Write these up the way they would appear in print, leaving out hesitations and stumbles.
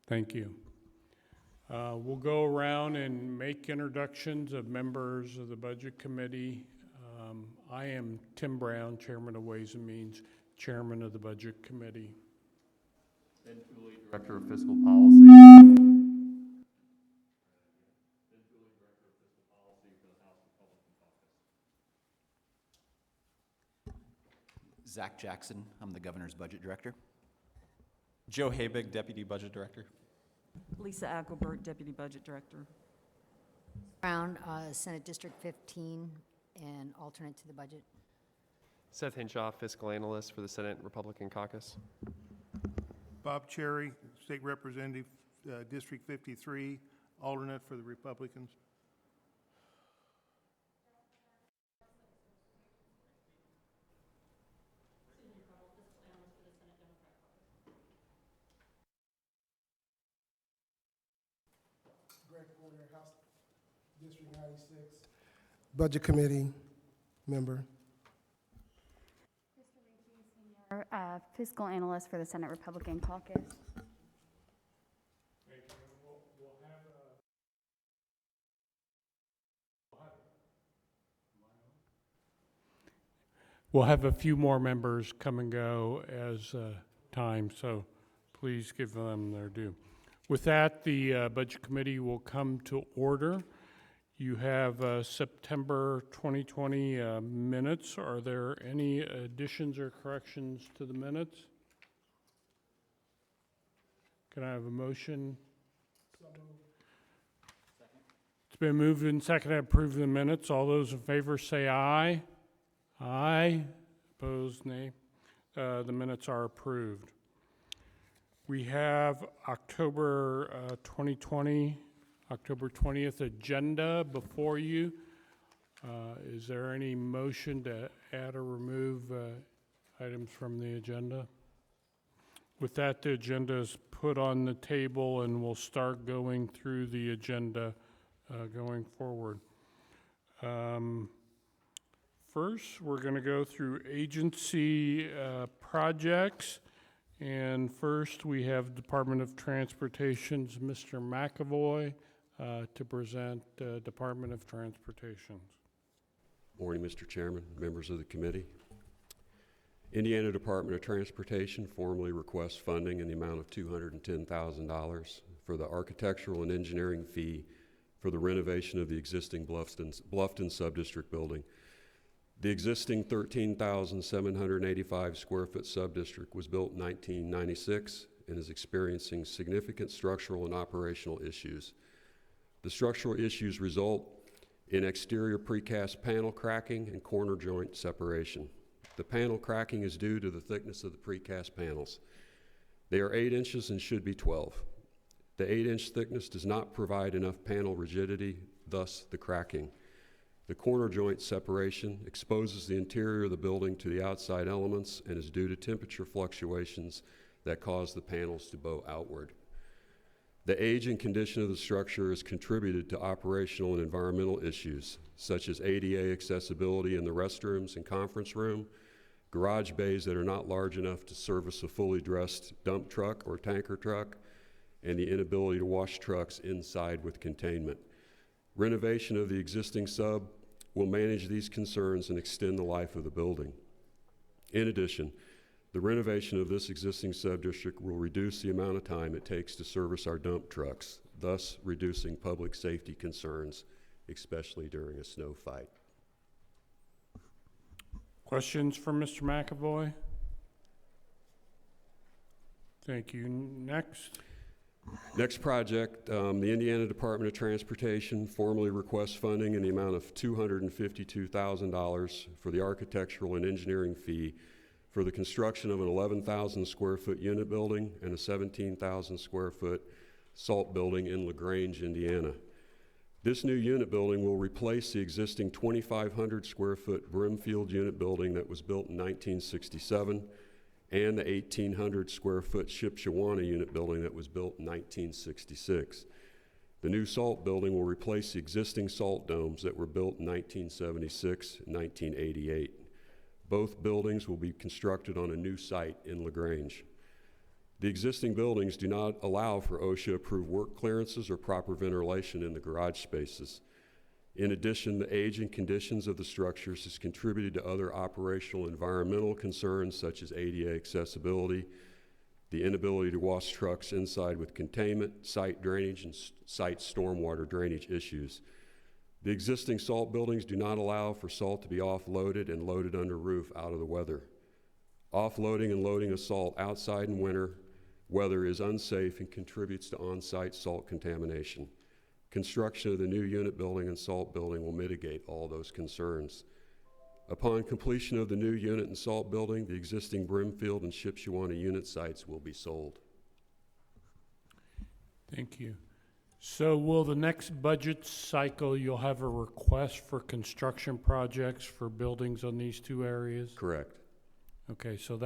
Thank you. We'll go around and make introductions of members of the Budget Committee. I am Tim Brown, Chairman of Ways and Means, Chairman of the Budget Committee. Ben Cooley, Director of Fiscal Policy. Ben Cooley, Director of Fiscal Policy for the House Republican Caucus. Zach Jackson, I'm the Governor's Budget Director. Joe Habig, Deputy Budget Director. Lisa Ackelberg, Deputy Budget Director. Brown, Senate District 15, and alternate to the budget. Seth Hinshaw, Fiscal Analyst for the Senate Republican Caucus. Bob Cherry, State Representative, District 53, alternate for the Republicans. Greg Porter, House District 96, Budget Committee member. Fiscal Analyst for the Senate Republican Caucus. Thank you. We'll have a few more members come and go as time, so please give them their due. With that, the Budget Committee will come to order. You have September 2020 minutes. Are there any additions or corrections to the minutes? Can I have a motion? So moved. It's been moved and seconded to approve the minutes. All those in favor say aye. Aye. Opposed, nay. The minutes are approved. We have October 2020, October 20th agenda before you. Is there any motion to add or remove items from the agenda? With that, the agenda is put on the table and we'll start going through the agenda going forward. First, we're going to go through agency projects. And first, we have Department of Transportation's Mr. McAvoy to present Department of Transportation. Morning, Mr. Chairman, members of the committee. Indiana Department of Transportation formally requests funding in the amount of $210,000 for the architectural and engineering fee for the renovation of the existing Bluffton Subdistrict building. The existing 13,785 square foot subdistrict was built in 1996 and is experiencing significant structural and operational issues. The structural issues result in exterior precast panel cracking and corner joint separation. The panel cracking is due to the thickness of the precast panels. They are 8 inches and should be 12. The 8-inch thickness does not provide enough panel rigidity, thus the cracking. The corner joint separation exposes the interior of the building to the outside elements and is due to temperature fluctuations that cause the panels to bow outward. The age and condition of the structure has contributed to operational and environmental issues, such as ADA accessibility in the restrooms and conference room, garage bays that are not large enough to service a fully dressed dump truck or tanker truck, and the inability to wash trucks inside with containment. Renovation of the existing sub will manage these concerns and extend the life of the building. In addition, the renovation of this existing subdistrict will reduce the amount of time it takes to service our dump trucks, thus reducing public safety concerns, especially during a snow fight. Questions for Mr. McAvoy? Thank you. Next. Next project, the Indiana Department of Transportation formally requests funding in the amount of $252,000 for the architectural and engineering fee for the construction of an 11,000 square foot unit building and a 17,000 square foot salt building in LaGrange, Indiana. This new unit building will replace the existing 2,500 square foot Brimfield unit building that was built in 1967 and the 1,800 square foot Shipshewana unit building that was built in 1966. The new salt building will replace the existing salt domes that were built in 1976 and 1988. Both buildings will be constructed on a new site in LaGrange. The existing buildings do not allow for OSHA-approved work clearances or proper ventilation in the garage spaces. In addition, the age and conditions of the structures has contributed to other operational environmental concerns such as ADA accessibility, the inability to wash trucks inside with containment, site drainage, and site stormwater drainage issues. The existing salt buildings do not allow for salt to be offloaded and loaded under roof out of the weather. Offloading and loading of salt outside in winter weather is unsafe and contributes to on-site salt contamination. Construction of the new unit building and salt building will mitigate all those concerns. Upon completion of the new unit and salt building, the existing Brimfield and Shipshewana unit sites will be sold. Thank you. So will the next budget cycle, you'll have a request for construction projects for buildings on these two areas? Correct. Okay, so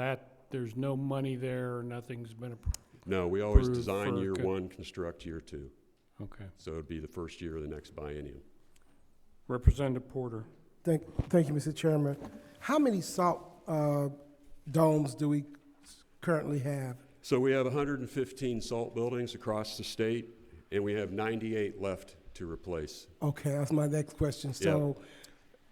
there's no money there, nothing's been approved? No, we always Approved design for year co- one, construct year two. Okay. So it'd be the first year of the next biennium. Representative Porter. Thank you, Mr. Chairman. How many salt domes do we currently have? So we have 115 salt buildings across the state, and we have 98 left to replace. Okay, that's my next question. So,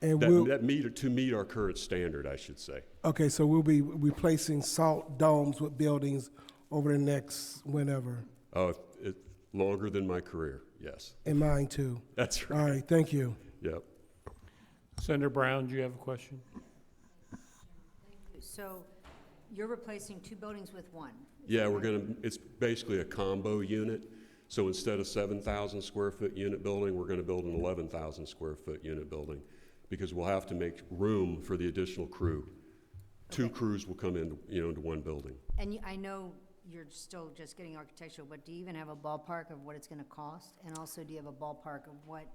and To meet our current standard, I should say. okay, so we'll be replacing salt domes with buildings over the next whenever. Longer than my career, yes. And mine too. That's All right. right, thank you. Yep. Senator Brown, do you have a question? So you're replacing two buildings with one? Yeah, it's basically a combo unit. So instead of 7,000 square foot unit building, we're gonna build an 11,000 square foot unit building because we'll have to make room for the additional crew. Two crews will come into one building. And I know you're still just getting architectural, but do you even have a ballpark of what it's gonna cost? And also, do you have a ballpark of what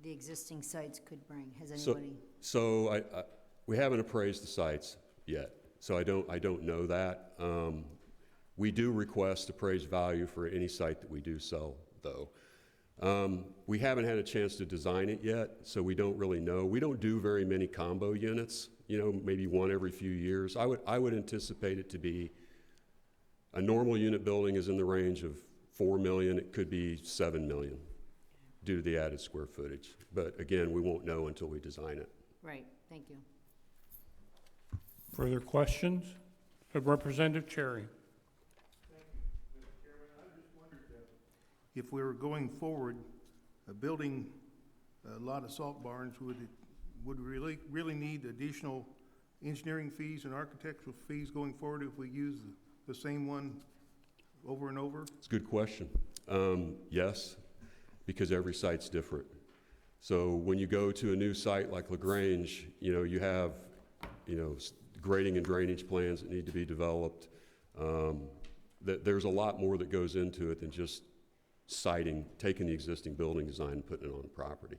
the existing sites could bring? Has anybody? So we haven't appraised the sites yet, so I don't know that. We do request appraised value for any site that we do sell, though. We haven't had a chance to design it yet, so we don't really know. We don't do very many combo units, maybe one every few years. I would anticipate it to be, a normal unit building is in the range of 4 million, it could be 7 million due to the added square footage. But again, we won't know until we design it. Right, thank you. Further questions? Representative Cherry. If we were going forward, building a lot of salt barns, would really need additional engineering fees and architectural fees going forward if we use the same one over and over? It's a good question. Yes, because every site's different. So when you go to a new site like LaGrange, you have, grading and drainage plans that need to be developed. There's a lot more that goes into it than just taking the existing building design and putting it on the property.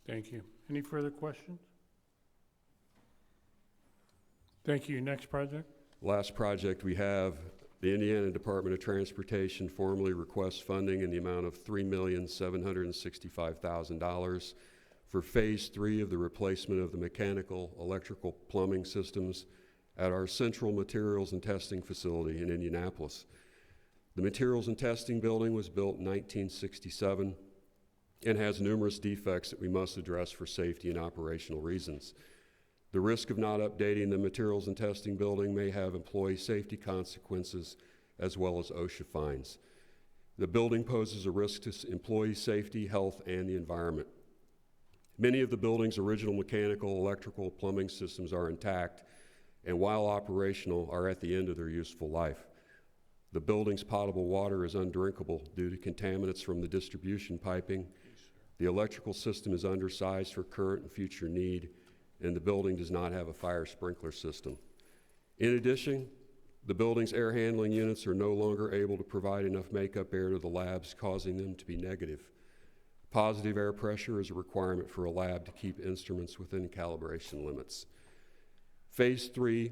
Thank you. Any further questions? Thank you. Next project. Last project we have, the Indiana Department of Transportation formally requests funding in the amount of $3,765,000 for Phase 3 of the replacement of the mechanical, electrical, plumbing systems at our Central Materials and Testing Facility in Indianapolis. The Materials and Testing Building was built in 1967 and has numerous defects that we must address for safety and operational reasons. The risk of not updating the Materials and Testing Building may have employee safety consequences as well as OSHA fines. The building poses a risk to employee safety, health, and the environment. Many of the building's original mechanical, electrical, plumbing systems are intact and while operational are at the end of their useful life. The building's potable water is undrinkable due to contaminants from the distribution piping. The electrical system is undersized for current and future need, and the building does not have a fire sprinkler system. In addition, the building's air handling units are no longer able to provide enough makeup air to the labs, causing them to be negative. Positive air pressure is a requirement for a lab to keep instruments within calibration limits. Phase 3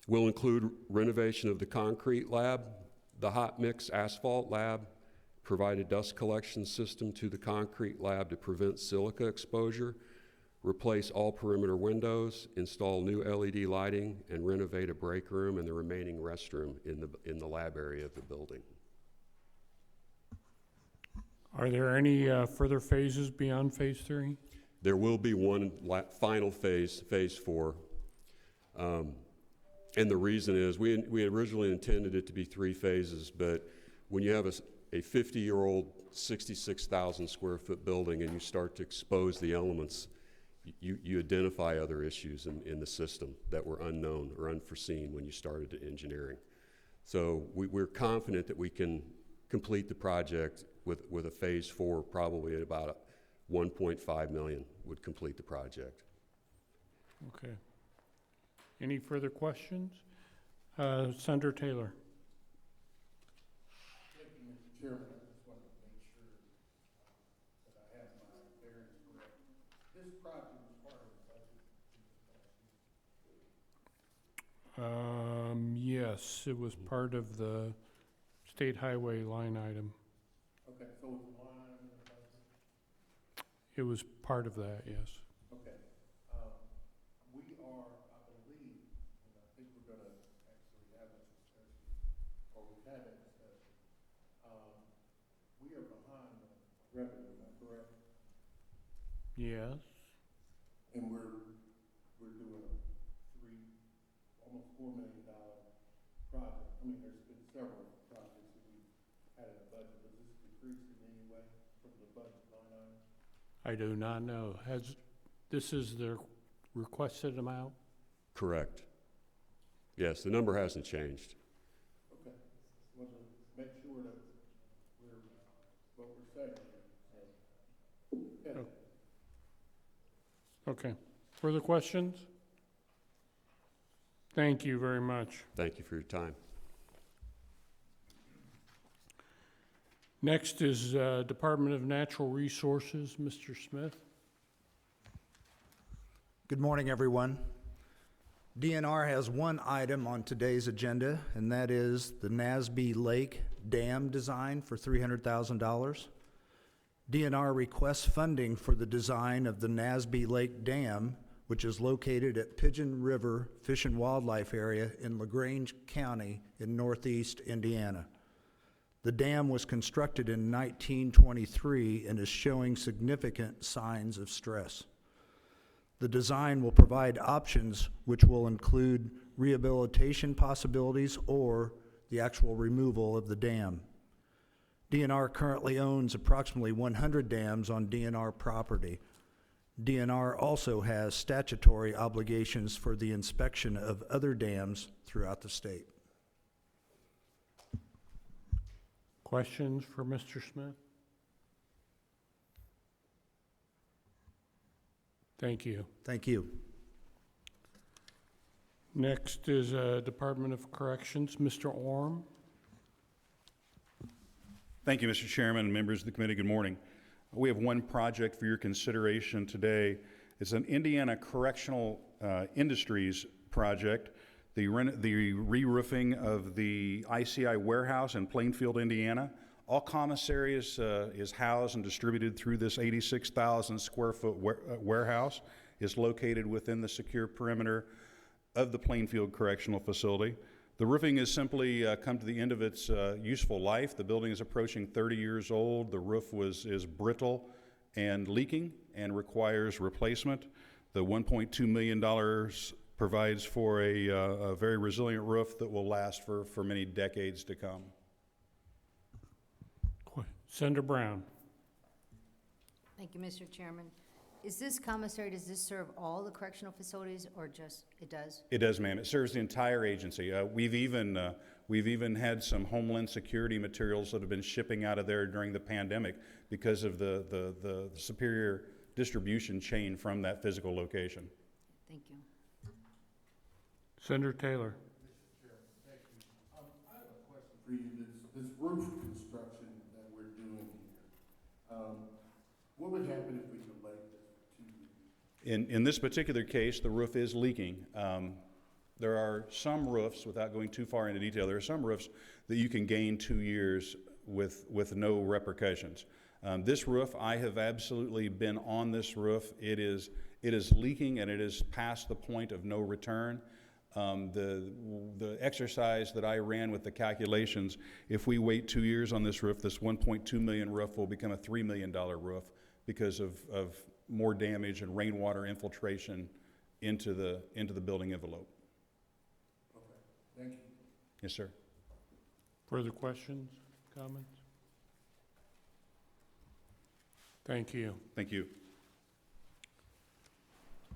will include renovation of the concrete lab, the hot mix asphalt lab, provide a dust collection system to the concrete lab to prevent silica exposure, replace all perimeter windows, install new LED lighting, and renovate a break room and the remaining restroom in the lab area of the building. Are there any further phases beyond Phase 3? There will be one final phase, Phase 4. And the reason is we originally intended it to be 3 phases, but when you have a 50-year-old, 66,000 square foot building and you start to expose the elements, you identify other issues in the system that were unknown or unforeseen when you started the engineering. So we're confident that we can complete the project with a Phase 4, probably at about 1.5 million would complete the project. Okay. Any further questions? Senator Taylor. Thank you, Mr. Chairman. I just wanted to make sure that I have my bearings correct. This project was part of the budget. Yes, it was part of the state highway line item. Okay, so it's a line item in the budget? It was part of that, yes. Okay. We are, I believe, and I think we're gonna actually have a discussion, or we've had a discussion. We are behind on revenue, am I correct? Yes. And we're doing a almost $4 million project. I mean, there's been several projects that we had in the budget. Was this decreased in any way from the budget line item? I do not know. This is the requested amount? Correct. Yes, the number hasn't changed. Okay. Want to make sure that we're, what we're saying here. So, yeah. Okay. Further questions? Thank you very much. Thank you for your time. Next is Department of Natural Resources, Mr. Smith. Good morning, everyone. DNR has one item on today's agenda, and that is the NASB Lake Dam design for $300,000. DNR requests funding for the design of the NASB Lake Dam, which is located at Pigeon River Fish and Wildlife Area in LaGrange County in northeast Indiana. The dam was constructed in 1923 and is showing significant signs of stress. The design will provide options which will include rehabilitation possibilities or the actual removal of the dam. DNR currently owns approximately 100 dams on DNR property. DNR also has statutory obligations for the inspection of other dams throughout the state. Questions for Mr. Smith? Thank you. Thank you. Next is Department of Corrections, Mr. Orm. Thank you, Mr. Chairman and members of the committee. Good morning. We have one project for your consideration today. It's an Indiana Correctional Industries project, the re-roofing of the ICI warehouse in Plainfield, Indiana. All commissary is housed and distributed through this 86,000 square foot warehouse. It's located within the secure perimeter of the Plainfield Correctional Facility. The roofing has simply come to the end of its useful life. The building is approaching 30 years old. The roof is brittle and leaking and requires replacement. The $1.2 million provides for a very resilient roof that will last for many decades to come. Senator Brown. Thank you, Mr. Chairman. Is this commissary, does this serve all the correctional facilities or just, it does? It does, ma'am. It serves the entire agency. We've even had some Homeland Security materials that have been shipping out of there during the pandemic because of the superior distribution chain from that physical location. Thank you. Senator Taylor. Mr. Chairman, thank you. I have a question for you. This roof construction that we're doing here, what would happen if we delayed this for 2 years? In this particular case, the roof is leaking. There are some roofs, without going too far into detail, there are some roofs that you can gain 2 years with no repercussions. This roof, I have absolutely been on this roof. It is It is leaking and it is past the point of no return. The exercise that I ran with the calculations, if we wait 2 years on this roof, this 1.2 million roof will become a $3 million roof because of more damage and rainwater infiltration into the building envelope. Okay, thank you. Yes, sir. Further questions, comments? Thank you. Thank you.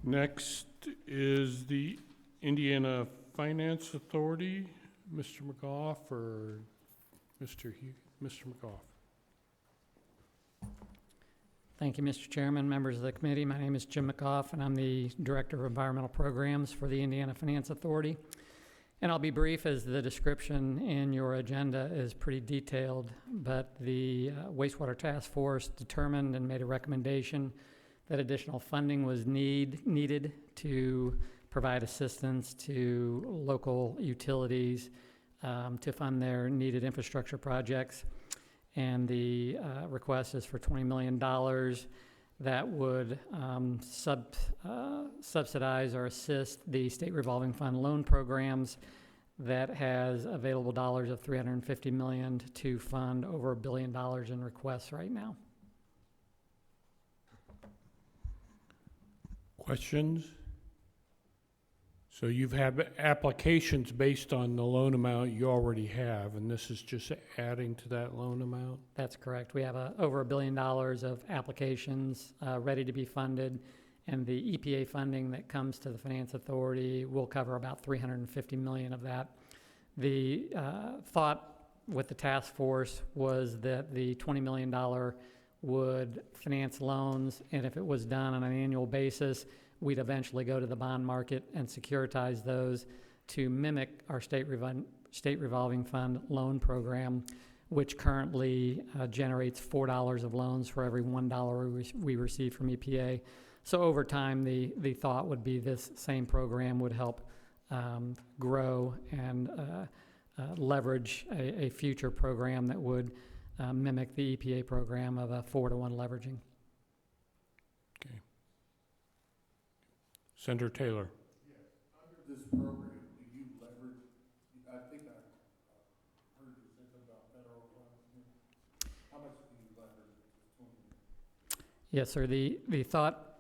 Next is the Indiana Finance Authority, Mr. McGough or Mr. McGough. Thank you, Mr. Chairman, members of the committee. My name is Jim McGough, and I'm the Director of Environmental Programs for the Indiana Finance Authority. And I'll be brief as the description in your agenda is pretty detailed, but the Wastewater Task Force determined and made a recommendation that additional funding was needed to provide assistance to local utilities to fund their needed infrastructure projects. And the request is for $20 million that would subsidize or assist the state revolving fund loan programs that has available dollars of $350 million to fund over $1 billion in requests right now. Questions? So you've had applications based on the loan amount you already have, and this is just adding to that loan amount? That's correct. We have over $1 billion of applications ready to be funded, and the EPA funding that comes to the Finance Authority will cover about $350 million of that. The thought with the task force was that the $20 million would finance loans, and if it was done on an annual basis, we'd eventually go to the bond market and securitize those to mimic our state revolving fund loan program, which currently generates $4 of loans for every $1 we receive from EPA. So over time, the thought would be this same program would help grow and leverage a future program that would mimic the EPA program of a 4-to-1 leveraging. Okay. Senator Taylor. Yes, under this program, do you leverage, I think I heard you say something about federal funds. How much do you leverage? Yes, sir. The thought,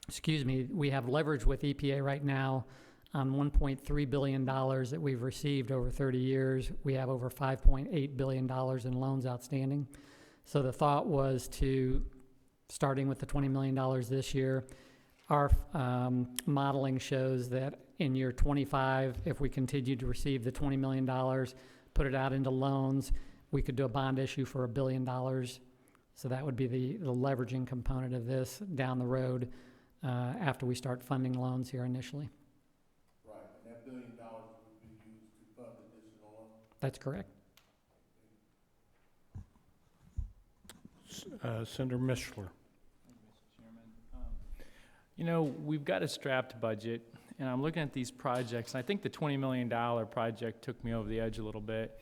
excuse me, we have leverage with EPA right now on $1.3 billion that we've received over 30 years. We have over $5.8 billion in loans outstanding. So the thought was to, starting with the $20 million this year, our modeling shows that in year 25, if we continue to receive the $20 million, put it out into loans, we could do a bond issue for $1 billion. So that would be the leveraging component of this down the road after we start funding loans here initially. Right, and that $1 billion would be used to fund additional loans? That's correct. Senator Mishler. You know, we've got a strapped budget, and I'm looking at these projects, and I think the $20 million project took me over the edge a little bit.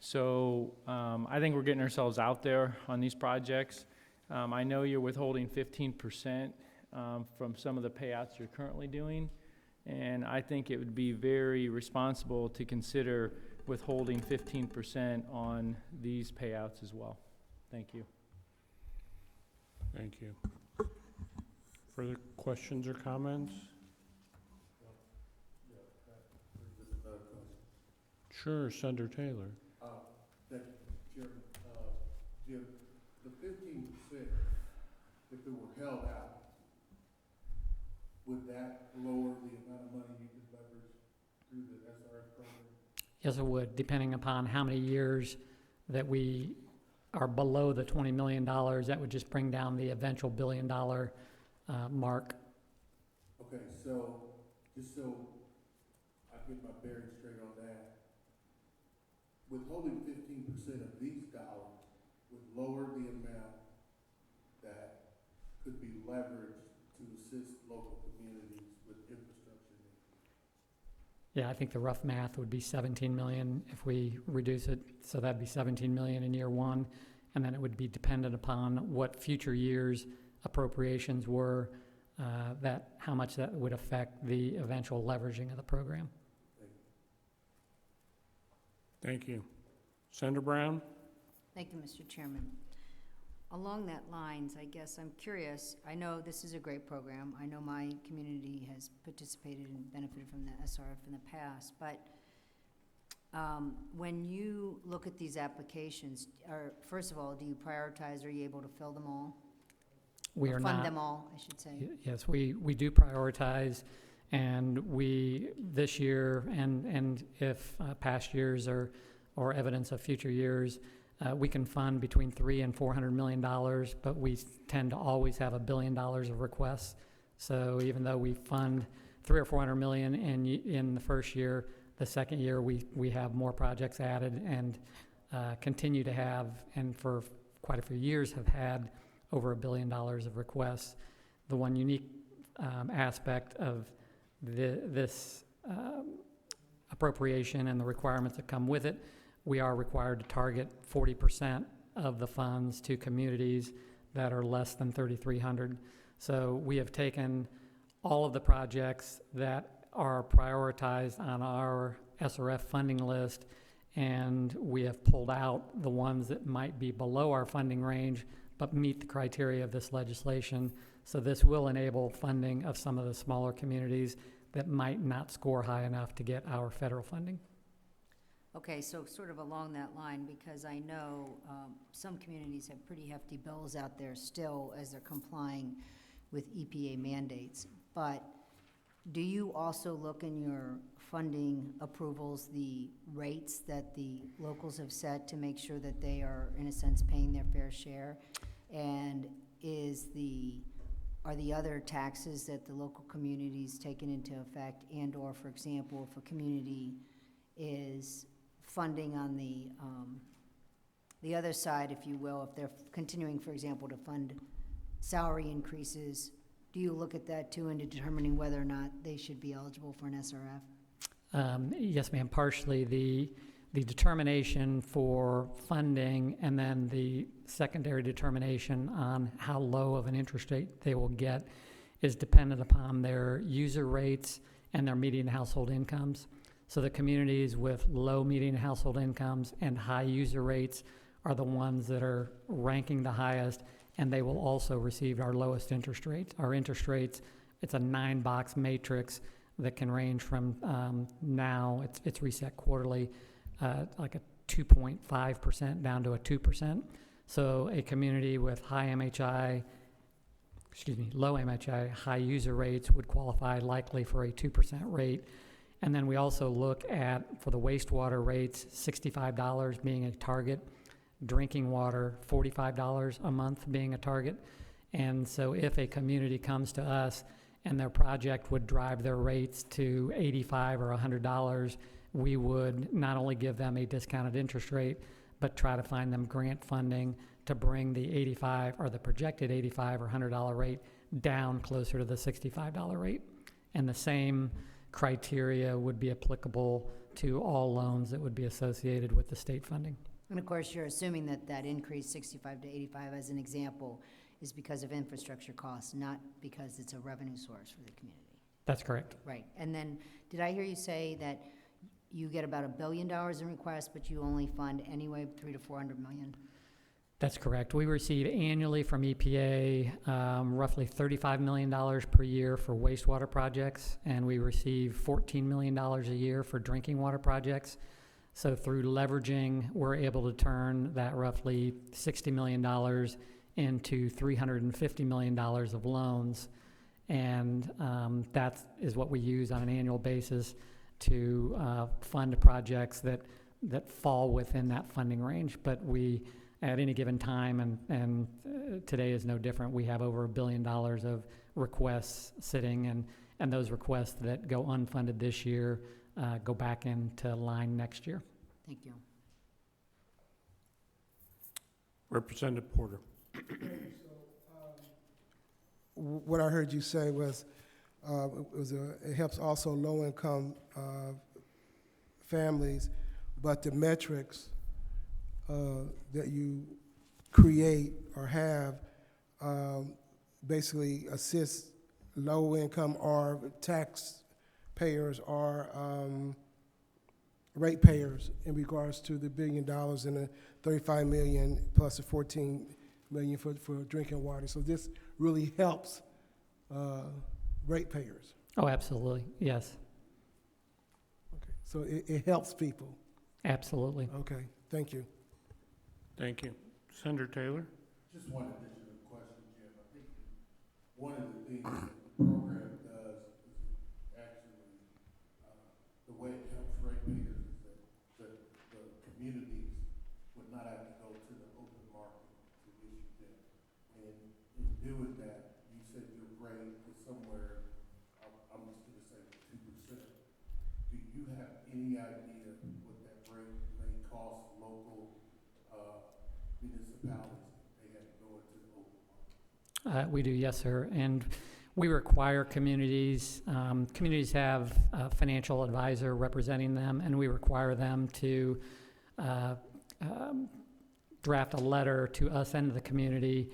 So I think we're getting ourselves out there on these projects. I know you're withholding 15% from some of the payouts you're currently doing, and I think it would be very responsible to consider withholding 15% on these payouts as well. Thank you. Thank you. Further questions or comments? Sure, Senator Taylor. Thank you, Chairman. Jim, the 15%, if it were held out, would that lower the amount of money you could leverage through the SRF program? Yes, it would, depending upon how many years that we are below the $20 million. That would just bring down the eventual $1 billion mark. Okay, so just so I get my bearings straight on that, withholding 15% of these dollars would lower the amount that could be leveraged to assist local communities with infrastructure needs. Yeah, I think the rough math would be 17 million if we reduce it. So that'd be 17 million in year one, and then it would be dependent upon what future years appropriations were how much that would affect the eventual leveraging of the program. Thank you. Senator Brown? Thank you, Mr. Chairman. Along that lines, I guess I'm curious, I know this is a great program. I know my community has participated and benefited from the SRF in the past, but when you look at these applications, first of all, do you prioritize, are you able to fill them all? We Or are fund not. them all, I should say? Yes, we do prioritize, and this year, and if past years or evidence of future years, we can fund between $300 and $400 million, but we tend to always have $1 billion of requests. So even though we fund $300 or $400 million in the first year, the second year we have more projects added and continue to have, and for quite a few years have had over $1 billion of requests. The one unique aspect of this appropriation and the requirements that come with it, we are required to target 40% of the funds to communities that are less than 3,300. So we have taken all of the projects that are prioritized on our SRF funding list, and we have pulled out the ones that might be below our funding range but meet the criteria of this legislation. So this will enable funding of some of the smaller communities that might not score high enough to get our federal funding. Okay, so sort of along that line, because I know some communities have pretty hefty bills out there still as they're complying with EPA mandates. But do you also look in your funding approvals, the rates that the locals have set to make sure that they are, in a sense, paying their fair share? And are the other taxes that the local communities taken into effect, and/or, for example, if a community is funding on the other side, if you will, if they're continuing, for example, to fund salary increases, do you look at that too in determining whether or not they should be eligible for an SRF? Yes, ma'am. Partially, the determination for funding and then the secondary determination on how low of an interest rate they will get is dependent upon their user rates and their median household incomes. So the communities with low median household incomes and high user rates are the ones that are ranking the highest, and they will also receive our lowest interest rates. Our interest rates, it's a 9-box matrix that can range from now, it's reset quarterly, like a 2.5% down to a 2%. So a community with low MHI, high user rates would qualify likely for a 2% rate. And then we also look at, for the wastewater rates, $65 being a target, drinking water, $45 a month being a target. And so if a community comes to us and their project would drive their rates to $85 or $100, we would not only give them a discounted interest rate, but try to find them grant funding to bring the $85 or the projected $85 or $100 rate down closer to the $65 rate. And the same criteria would be applicable to all loans that would be associated with the state funding. And of course, you're assuming that that increase 65 to 85 as an example is because of infrastructure costs, not because it's a revenue source for the community. That's correct. Right. And then did I hear you say that you get about $1 billion in requests, but you only fund anyway $300 to $400 million? That's correct. We receive annually from EPA roughly $35 million per year for wastewater projects, and we receive $14 million a year for drinking water projects. So through leveraging, we're able to turn that roughly $60 million into $350 million of loans, and that is what we use on an annual basis to fund projects that fall within that funding range. But we, at any given time, and today is no different, we have over $1 billion of requests sitting, and those requests that go unfunded this year go back into line next year. Thank you. Representative Porter. What I heard you say was it helps also low-income families, but the metrics that you create or have basically assist low income or taxpayers or ratepayers in regards to the $1 billion and the 35 million plus the 14 million for drinking water. So this really helps ratepayers. Oh, absolutely, yes, Okay. So it helps people. absolutely. Okay, thank you. Thank you. Senator Taylor? Just one additional question, Jim. I think one of the things that the program does is actually, the way it helps ratepayers is that the communities would not have to go to the open market to issue them. And in doing that, you said your rate is somewhere, I'm just gonna say 2%. Do you have any idea what that rate may cost local, municipalities if they had to go into the open market? We do, yes, sir. And we require communities, communities have a financial advisor representing them, and we require them to draft a letter to us and to the community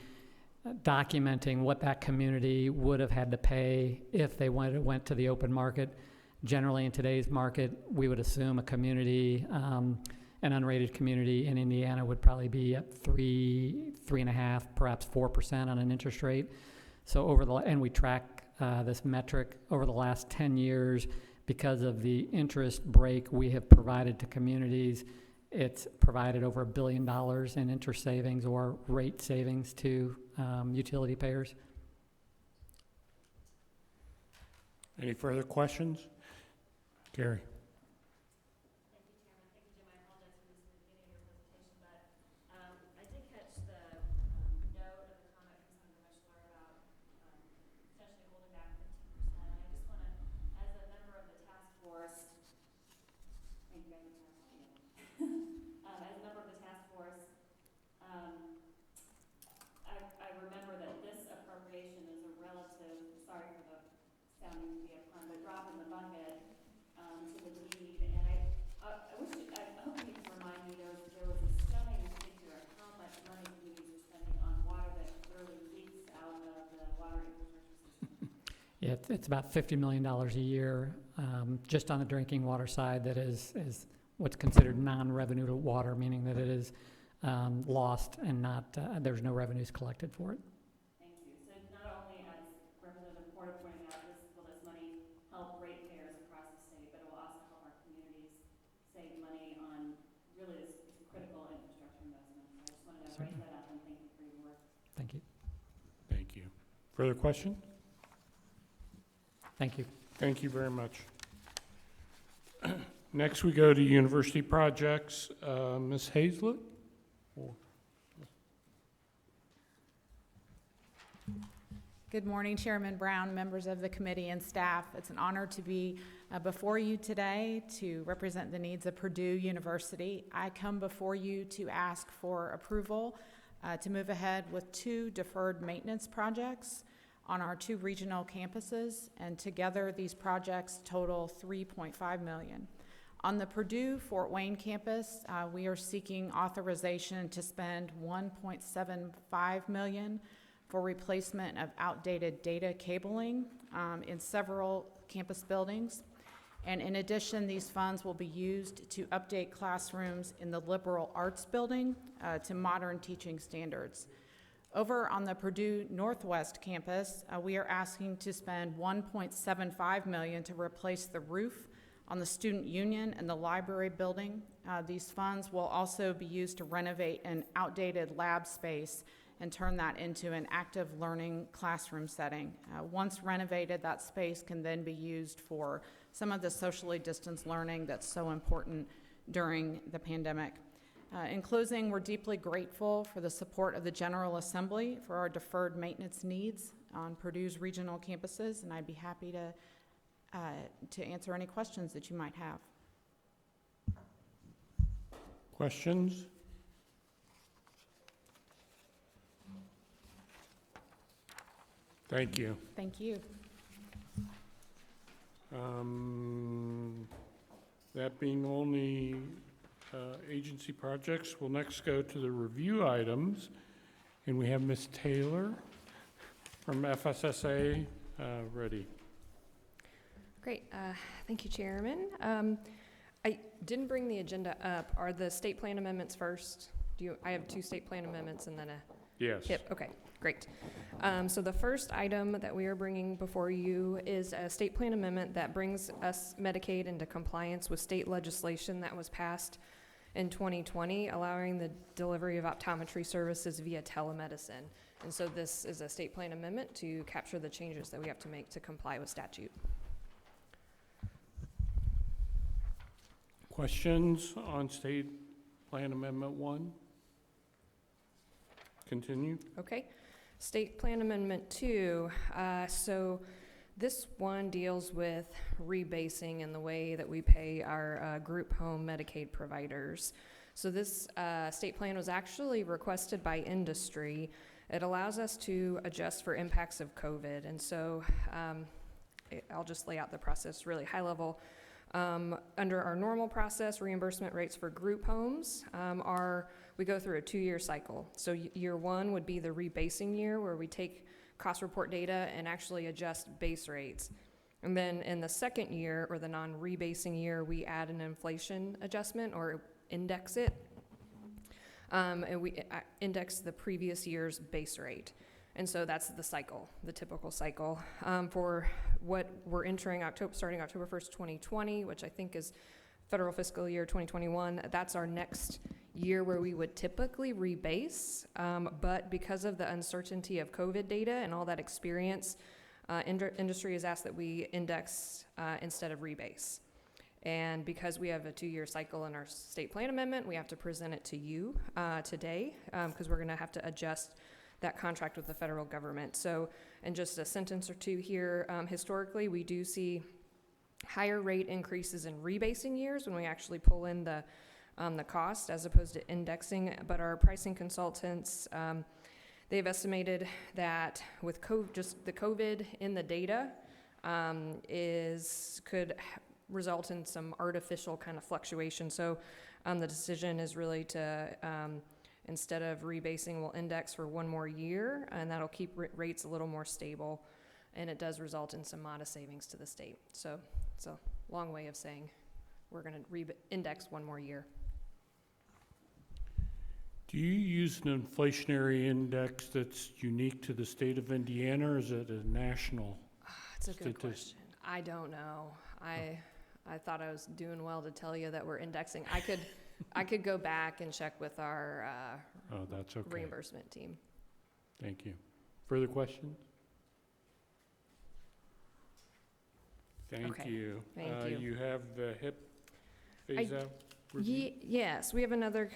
documenting what that community would have had to pay if they went to the open market. Generally, in today's market, we would assume a community, an unrated community in Indiana would probably be at 3.5%, perhaps 4% on an interest rate. So and we track this metric over the last 10 years because of the interest break we have provided to communities. It's provided over $1 billion in interest savings or rate savings to utility payers. Any further questions? Gary? Yeah, it's about $50 million a year just on the drinking water side that is what's considered non-revenue to water, meaning that it is lost and not, there's no revenues collected for it. Thank you. So not only, as Representative Porter pointed out, will this money help ratepayers across the state, but it will also help our communities save money on really this critical infrastructure investment. So I just wanted to raise that up and thank you for your work. Thank you. Thank you. Further question? Thank you. Thank you very much. Next, we go to university projects. Ms. Hazlett? Good morning, Chairman Brown, members of the committee and staff. It's an honor to be before you today to represent the needs of Purdue University. I come before you to ask for approval to move ahead with 2 deferred maintenance projects on our 2 regional campuses, and together these projects total $3.5 million. On the Purdue Fort Wayne campus, we are seeking authorization to spend $1.75 million for replacement of outdated data cabling in several campus buildings. And in addition, these funds will be used to update classrooms in the liberal arts building to modern teaching standards. Over on the Purdue Northwest campus, we are asking to spend $1.75 million to replace the roof on the student union and the library building. These funds will also be used to renovate an outdated lab space and turn that into an active learning classroom setting. Once renovated, that space can then be used for some of the socially distanced learning that's so important during the pandemic. In closing, we're deeply grateful for the support of the General Assembly for our deferred maintenance needs on Purdue's regional campuses, and I'd be happy to answer any questions that you might have. Questions? Thank you. Thank you. That being only agency projects, we'll next go to the review items. And we have Ms. Taylor from FSSA ready. Great. Thank you, Chairman. I didn't bring the agenda up. Are the state plan amendments first? I have 2 state plan amendments and then a Yes. HIP. Okay, great. So the first item that we are bringing before you is a state plan amendment that brings us Medicaid into compliance with state legislation that was passed in 2020, allowing the delivery of optometry services via telemedicine. And so this is a state plan amendment to capture the changes that we have to make to comply with statute. Questions on State Plan Amendment 1? Continue. Okay. State Plan Amendment 2. So this one deals with rebasing and the way that we pay our group home Medicaid providers. So this state plan was actually requested by industry. It allows us to adjust for impacts of COVID. And so I'll just lay out the process really high level. Under our normal process, reimbursement rates for group homes we go through a 2-year cycle. So year 1 would be the rebasing year, where we take cost report data and actually adjust base rates. And then in the second year, or the non-rebasing year, we add an inflation adjustment or index it. And we index the previous year's base rate. And so that's the cycle, the typical cycle. For what we're entering starting October 1st, 2020, which I think is federal fiscal year 2021, that's our next year where we would typically rebase. But because of the uncertainty of COVID data and all that experience, industry has asked that we index instead of rebase. And because we have a 2-year cycle in our state plan amendment, we have to present it to you today, because we're gonna have to adjust that contract with the federal government. So, in just a sentence or two here, historically, we do see higher rate increases in rebasing years when we actually pull in the cost as opposed to indexing. But our pricing consultants, they've estimated that with just the COVID in the data could result in some artificial kind of fluctuation. So the decision is really to instead of rebasing, we'll index for 1 more year, and that'll keep rates a little more stable, and it does result in some modest savings to the state. So it's a long way of saying we're going to index 1 more year. Do you use an inflationary index that's unique to the state of Indiana, or is it a national It's a good statistic? question. I don't know. I thought I was doing well to tell you that we're indexing. I could go back and check with our that's okay. reimbursement team. Thank you. Further questions? Thank Okay. you. Thank you. You have the HIP phase-out review? Yes, we have another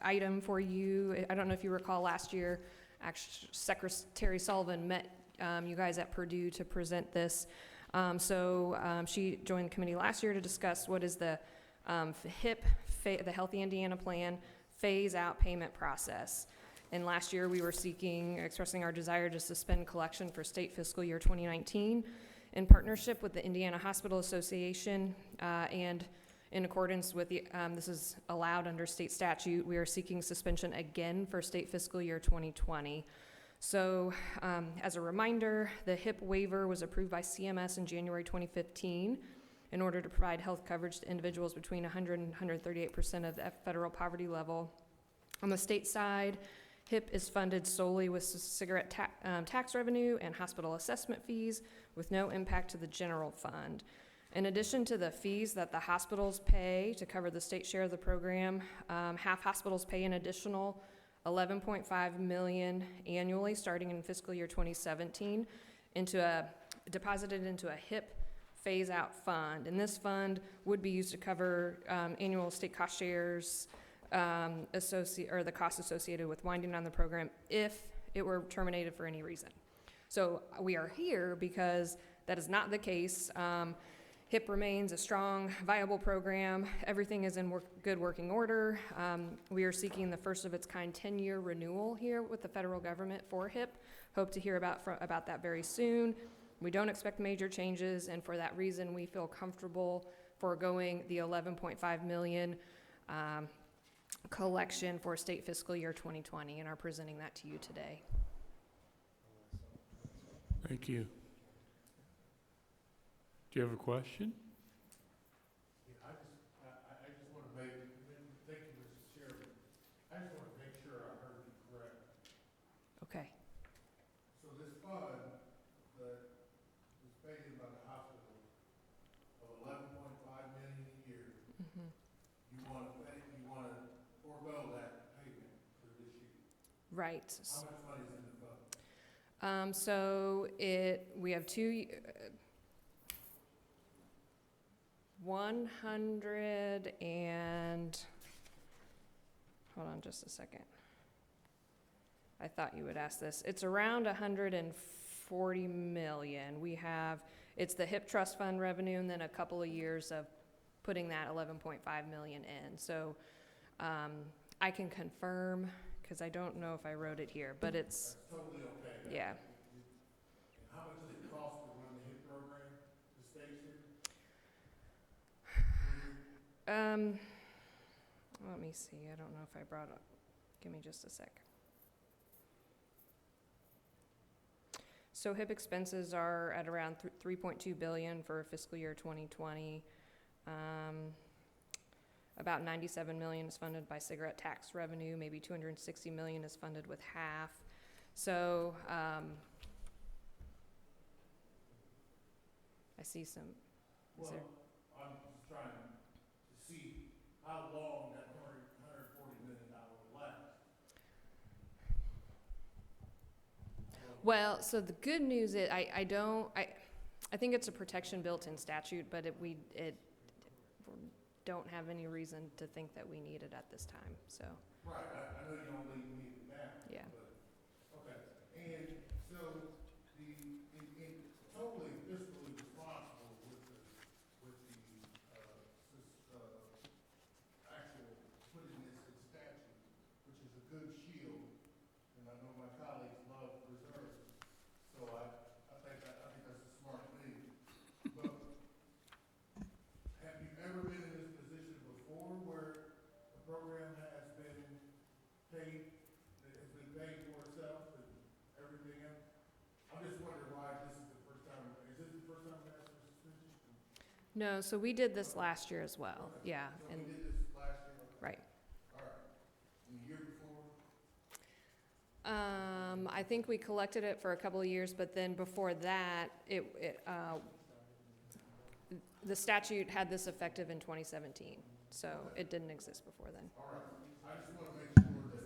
item for you. I don't know if you recall last year, actually, Secretary Sullivan met you guys at Purdue to present this. She joined the committee last year to discuss what is the HIP, the Healthy Indiana Plan, phase-out payment process. And last year, we were expressing our desire to suspend collection for state fiscal year 2019 in partnership with the Indiana Hospital Association, and in accordance with this is allowed under state statute, we are seeking suspension again for state fiscal year 2020. So, as a reminder, the HIP waiver was approved by CMS in January 2015 in order to provide health coverage to individuals between 100 and 138% of the federal poverty level. On the state side, HIP is funded solely with cigarette tax revenue and hospital assessment fees, with no impact to the general fund. In addition to the fees that the hospitals pay to cover the state share of the program, half hospitals pay an additional $11.5 million annually starting in fiscal year 2017 deposited into a HIP phase-out fund. And this fund would be used to cover annual state cost shares or the costs associated with winding down the program if it were terminated for any reason. So we are here because that is not the case. HIP remains a strong, viable program. Everything is in good working order. We are seeking the first of its kind 10-year renewal here with the federal government for HIP. Hope to hear about that very soon. We don't expect major changes, and for that reason, we feel comfortable foregoing the $11.5 million collection for state fiscal year 2020 and are presenting that to you today. Thank you. Do you have a question? Yeah, I just want to make, thank you, Mr. Chairman. I just want to make sure I heard you correct. Okay. So this fund that is paid in by the hospital of 11.5 million a year, you want to forego that payment for this year. Right. How much money is in the fund? So we have 100 and, hold on just a second. I thought you would ask this. It's around 140 million. We have, it's the HIP trust fund revenue and then a couple of years of putting that 11.5 million in. So I can confirm, because I don't know if I wrote it here, but it's, That's totally okay. yeah. And how much does it cost to run the HIP program, the station? Let me see. I don't know if I brought up. Give me just a sec. So HIP expenses are at around 3.2 billion for fiscal year 2020. About 97 million is funded by cigarette tax revenue. Maybe 260 million is funded with half. So I see some. Well, I'm just trying to see how long that $140 million lasts. Well, so the good news is I think it's a protection built in statute, but we don't have any reason to think that we need it at this time, so. Right, I know you don't need it now. Yeah. But, okay, and so in totally fiscally responsible with the actual putting this in statute, which is a good shield, and I know my colleagues love reserves, so I think that's a smart thing. But have you ever been in this position before where a program has been paid for itself and everything else? I'm just wondering why this is the first time. Is this the first time we've asked for suspension? No, so we did this last year as well, yeah. So And we did this last year? right. All right. And the year before? I think we collected it for a couple of years, but then before that, the statute had this effective in 2017, so it didn't exist before then. All right. I just want to make sure that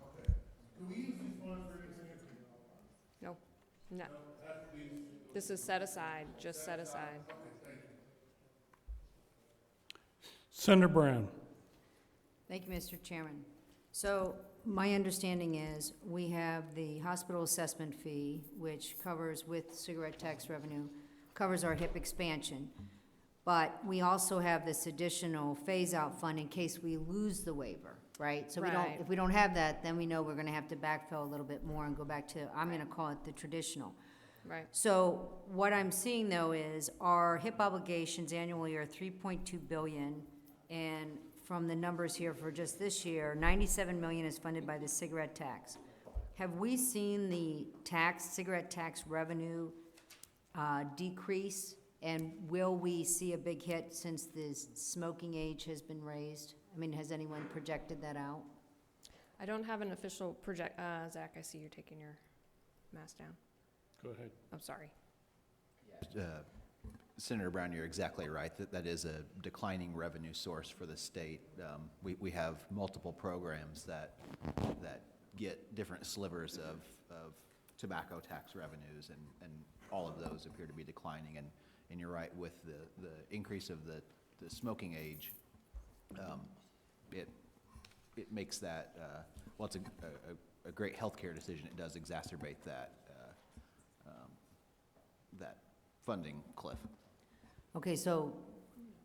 okay. Do we use these funds for anything? No, no. That's these. This is set aside, just set aside. Okay, thank you. Senator Brown. Thank you, Mr. Chairman. So my understanding is we have the hospital assessment fee, which covers with cigarette tax revenue, covers our HIP expansion. But we also have this additional phase-out fund in case we lose the waiver, right? So Right. if we don't have that, then we know we're gonna have to backfill a little bit more and go back to, I'm gonna call it the traditional. Right. So what I'm seeing though is our HIP obligations annually are 3.2 billion, and from the numbers here for just this year, 97 million is funded by the cigarette tax. Have we seen the cigarette tax revenue decrease? And will we see a big hit since the smoking age has been raised? I mean, has anyone projected that out? I don't have an official project, Zach, I see you're taking your mask down. Go ahead. I'm sorry. Senator Brown, you're exactly right. That is a declining revenue source for the state. We have multiple programs that get different slivers of tobacco tax revenues, and all of those appear to be declining. And you're right, with the increase of the smoking age, it makes that, well, it's a great healthcare decision. It does exacerbate that funding cliff. Okay, so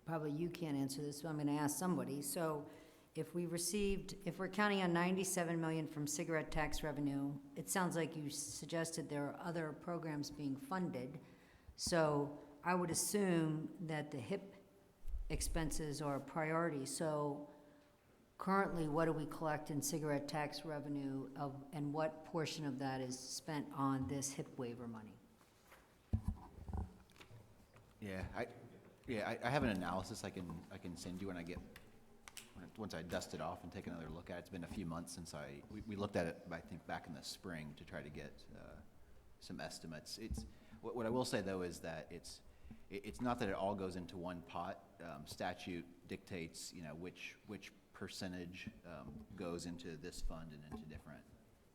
probably you can't answer this, so I'm gonna ask somebody. So if we're counting on 97 million from cigarette tax revenue, it sounds like you suggested there are other programs being funded. So I would assume that the HIP expenses are a priority. So currently, what do we collect in cigarette tax revenue of, and what portion of that is spent on this HIP waiver money? Yeah, I have an analysis I can send you when once I dust it off and take another look at it. It's been a few months since we looked at it, I think, back in the spring to try to get some estimates. What I will say, though, is that it's not that it all goes into one pot. Statute dictates, which percentage goes into this fund and into different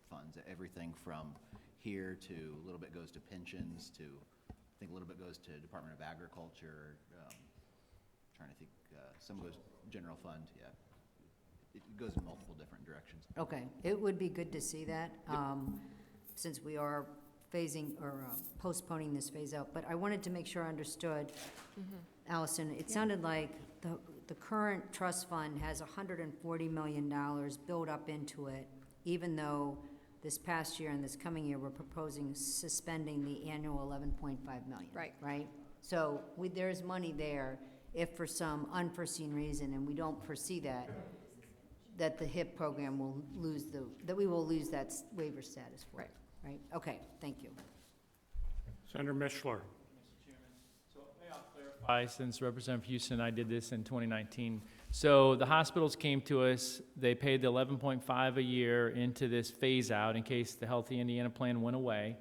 funds. Everything from here to a little bit goes to pensions to, I think a little bit goes to Department of Agriculture. Trying to think, some goes general fund, yeah. It goes in multiple different directions. Okay, it would be good to see that, since we are phasing or postponing this phase out. But I wanted to make sure I understood, Allison, it sounded like the current trust fund has $140 million built up into it, even though this past year and this coming year, we're proposing suspending the annual $11.5 million. Right. Right? So there's money there if for some unforeseen reason, and we don't foresee that the HIP program will lose that we will lose that waiver status for it. Right? Okay, thank you. Senator Mishler. So may I clarify, since Representative Houston and I did this in 2019. So the hospitals came to us, they paid the 11.5 a year into this phase out in case the Healthy Indiana plan went away.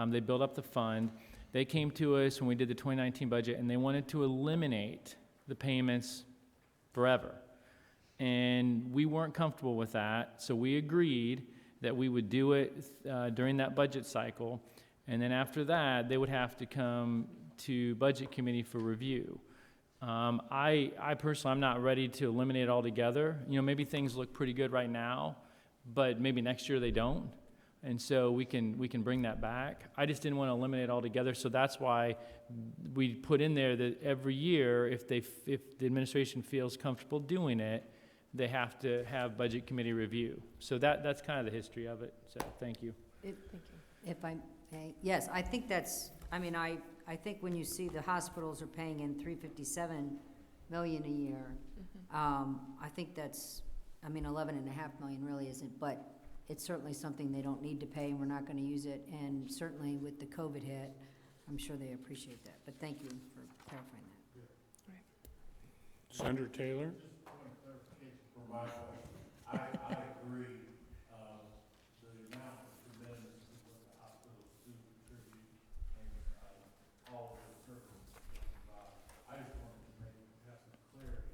They built up the fund. They came to us when we did the 2019 budget and they wanted to eliminate the payments forever. And we weren't comfortable with that, so we agreed that we would do it during that budget cycle. And then after that, they would have to come to Budget Committee for review. I personally, I'm not ready to eliminate it altogether. Maybe things look pretty good right now, but maybe next year they don't. And so we can bring that back. I just didn't want to eliminate it altogether, so that's why we put in there that every year, if the administration feels comfortable doing it, they have to have Budget Committee review. So that's kind of the history of it, so thank you. Thank you. If I may, yes, I think that's, I think when you see the hospitals are paying in $357 million a year, I think that's, 11.5 million really isn't, but it's certainly something they don't need to pay, and we're not going to use it, and certainly with the COVID hit, I'm sure they appreciate that, but thank you for clarifying that. Senator Taylor. For my question, I agree, the amount is tremendous of what the hospitals do contribute and all of the services they provide. I just wanted to have some clarity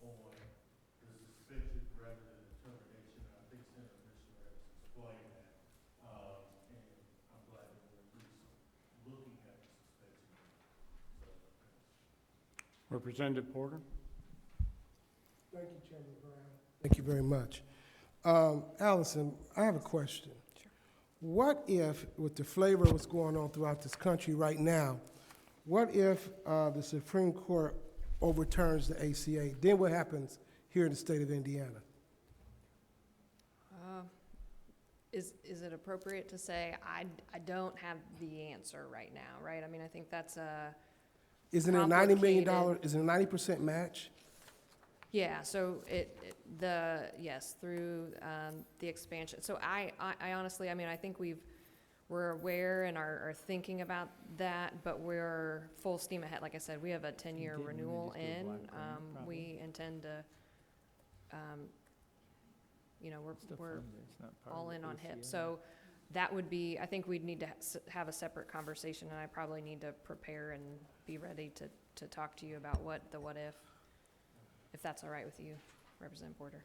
on the suspension rather than the termination. I think Senator Mishler has explained that, and I'm glad that we're at least looking at the suspension. Representative Porter. Thank you, Chairman Brown. Thank you very much. Allison, I have a question. Sure. What if, with the flavor of what's going on throughout this country right now, what if the Supreme Court overturns the ACA? Then what happens here in the state of Indiana? Is it appropriate to say, I don't have the answer right now, right? I think that's a Isn't it $90 million, is it a 90% match? Yeah, so yes, through the expansion. So I honestly, I think we're aware and are thinking about that, but we're full steam ahead. Like I said, we have a 10-year renewal in. We intend to, we're all in on HIP. So that would be, I think we'd need to have a separate conversation, and I probably need to prepare and be ready to talk to you about what if that's all right with you, Representative Porter.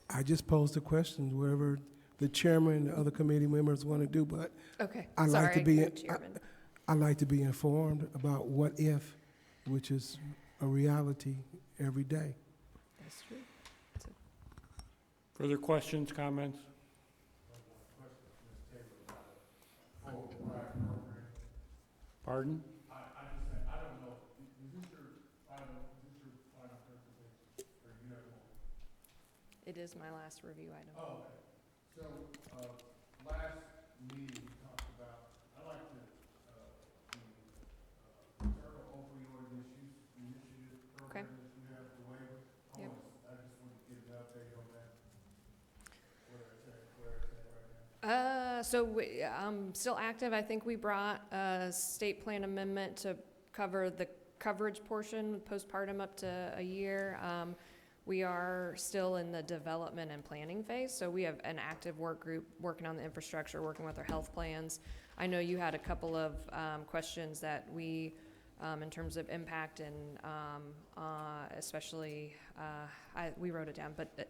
I just posed a question, whatever the chairman and the other committee members want to do, but Okay, I like to be, Chairman. I like to be informed about what if, which is a reality every day. That's true. Further questions, comments? Pardon? I just say, I don't know, is this your final interpretation, or you have more? It is my last review item. Oh, okay. So, last meeting, we talked about, I like the internal opioid initiative program that you have, the waiver. Yep. I just Still active. I think we brought a state plan amendment to cover the coverage portion, postpartum up to a year. We are still in the development and planning phase, so we have an active work group working on the infrastructure, working with our health plans. I know you had a couple of questions that we, in terms of impact and especially, we wrote it down, but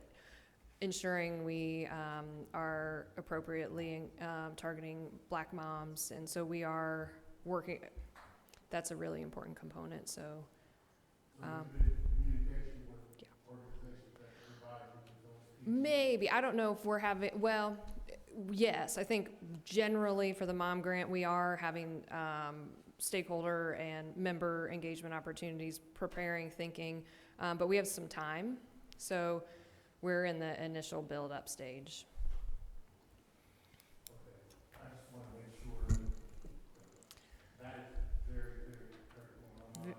ensuring we are appropriately targeting Black moms, and so we are working. That's a really important component. So. Maybe, I don't know if we're having, well, yes, I think generally for the mom grant, we are having stakeholder and member engagement opportunities, preparing, thinking, but we have some time. So we're in the initial build-up stage. Okay. I just want to make sure that is very, very critical in my mind.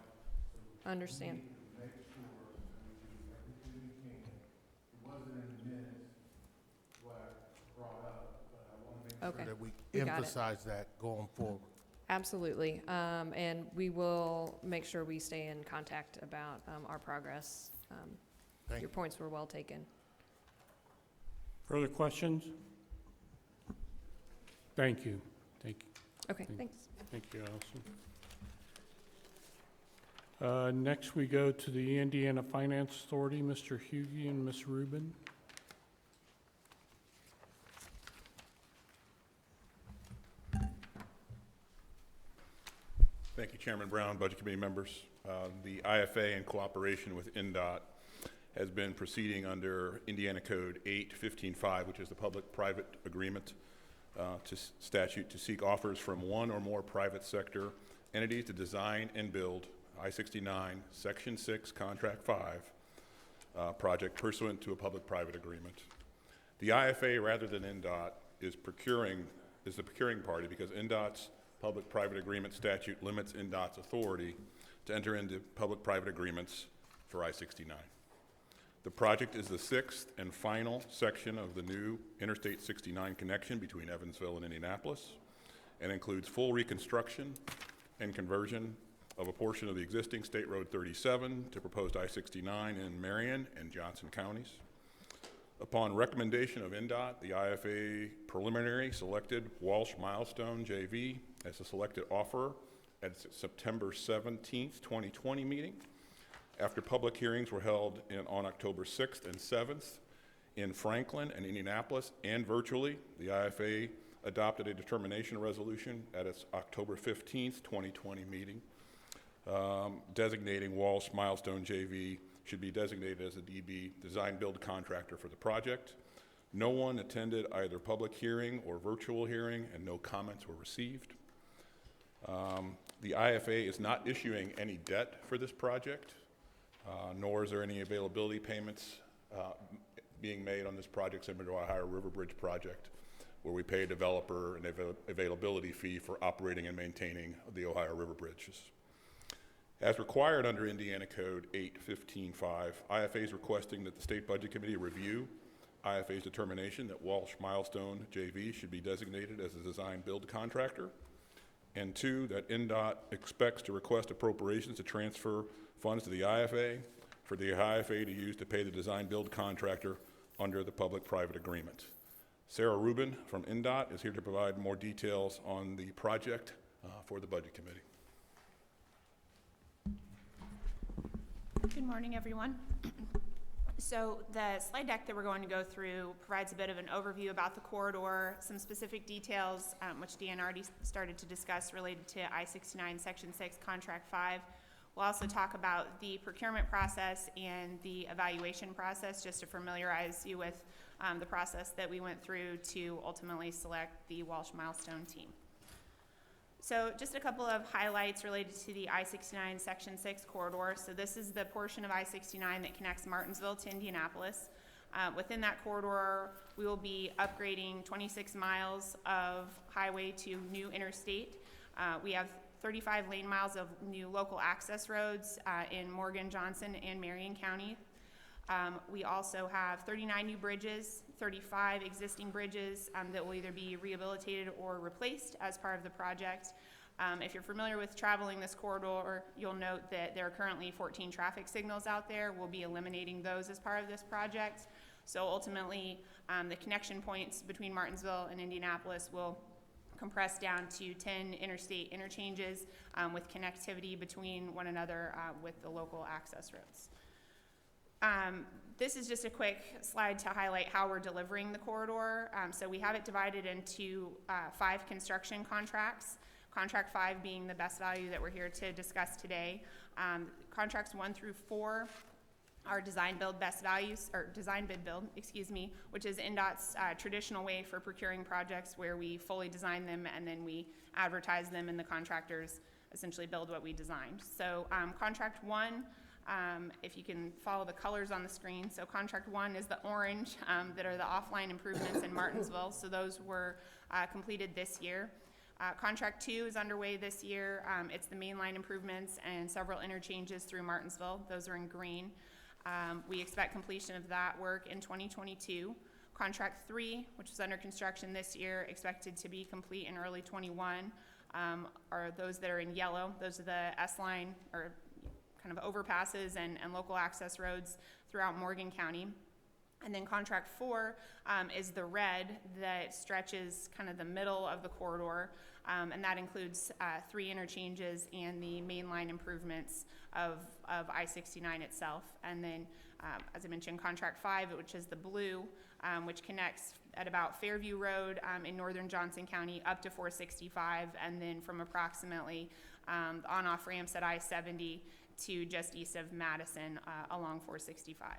So Understand. we need to make sure that we do everything we can. It wasn't in the minutes what I brought up, but I want to make Okay. sure that we We got it. emphasize that going forward. Absolutely. And we will make sure we stay in contact about our progress. Thank Your you. points were well taken. Further questions? Thank you. Thank you. Okay, thanks. Thank you, Allison. Next, we go to the Indiana Finance Authority, Mr. Hughey and Ms. Rubin. Thank you, Chairman Brown, Budget Committee members. The IFA, in cooperation with INDOT, has been proceeding under Indiana Code 8-15-5, which is the public-private agreement statute, to seek offers from one or more private sector entities to design and build I-69 Section 6 Contract 5 project pursuant to a public-private agreement. The IFA, rather than INDOT, is the procuring party because INDOT's public-private agreement statute limits INDOT's authority to enter into public-private agreements for I-69. The project is the sixth and final section of the new Interstate 69 connection between Evansville and Indianapolis, and includes full reconstruction and conversion of a portion of the existing State Road 37 to proposed I-69 in Marion and Johnson counties. Upon recommendation of INDOT, the IFA preliminary selected Walsh Milestone JV as the selected offeror at its September 17th, 2020 meeting. After public hearings were held on October 6th and 7th in Franklin and Indianapolis and virtually, the IFA adopted a determination resolution at its October 15th, 2020 meeting, designating Walsh Milestone JV should be designated as a DB design build contractor for the project. No one attended either public hearing or virtual hearing, and no comments were received. The IFA is not issuing any debt for this project, nor is there any availability payments being made on this project similar to our Ohio River Bridge project, where we pay a developer an availability fee for operating and maintaining the Ohio River bridges. As required under Indiana Code 8-15-5, IFA is requesting that the State Budget Committee review IFA's determination that Walsh Milestone JV should be designated as a design build contractor, and two, that INDOT expects to request appropriations to transfer funds to the IFA for the IFA to use to pay the design build contractor under the public-private agreement. Sarah Rubin from INDOT is here to provide more details on the project for the Budget Committee. Good morning, everyone. So the slide deck that we're going to go through provides a bit of an overview about the corridor, some specific details, which Deanne already started to discuss related to I-69 Section 6 Contract 5. We'll also talk about the procurement process and the evaluation process, just to familiarize you with the process that we went through to ultimately select the Walsh Milestone team. So just a couple of highlights related to the I-69 Section 6 corridor. So this is the portion of I-69 that connects Martinsville to Indianapolis. Within that corridor, we will be upgrading 26 miles of highway to new interstate. We have 35 lane miles of new local access roads in Morgan, Johnson, and Marion County. We also have 39 new bridges, 35 existing bridges that will either be rehabilitated or replaced as part of the project. If you're familiar with traveling this corridor, you'll note that there are currently 14 traffic signals out there. We'll be eliminating those as part of this project. So ultimately, the connection points between Martinsville and Indianapolis will compress down to 10 interstate interchanges with connectivity between one another with the local access roads. This is just a quick slide to highlight how we're delivering the corridor. So we have it divided into 5 construction contracts. Contract 5 being the best value that we're here to discuss today. Contracts 1 through 4 are design bid build, which is NDOT's traditional way for procuring projects where we fully design them and then we advertise them and the contractors essentially build what we designed. So contract 1, if you can follow the colors on the screen. So contract 1 is the orange that are the offline improvements in Martinsville. So those were completed this year. Contract 2 is underway this year. It's the mainline improvements and several interchanges through Martinsville. Those are in green. We expect completion of that work in 2022. Contract 3, which is under construction this year, expected to be complete in early 21, are those that are in yellow. Those are the S-line or kind of overpasses and local access roads throughout Morgan County. And then contract 4 is the red that stretches kind of the middle of the corridor, and that includes 3 interchanges and the mainline improvements of I-69 itself. And then, as I mentioned, contract 5, which is the blue, which connects at about Fairview Road in northern Johnson County up to 465, and then from approximately on-off ramps at I-70 to just east of Madison along 465.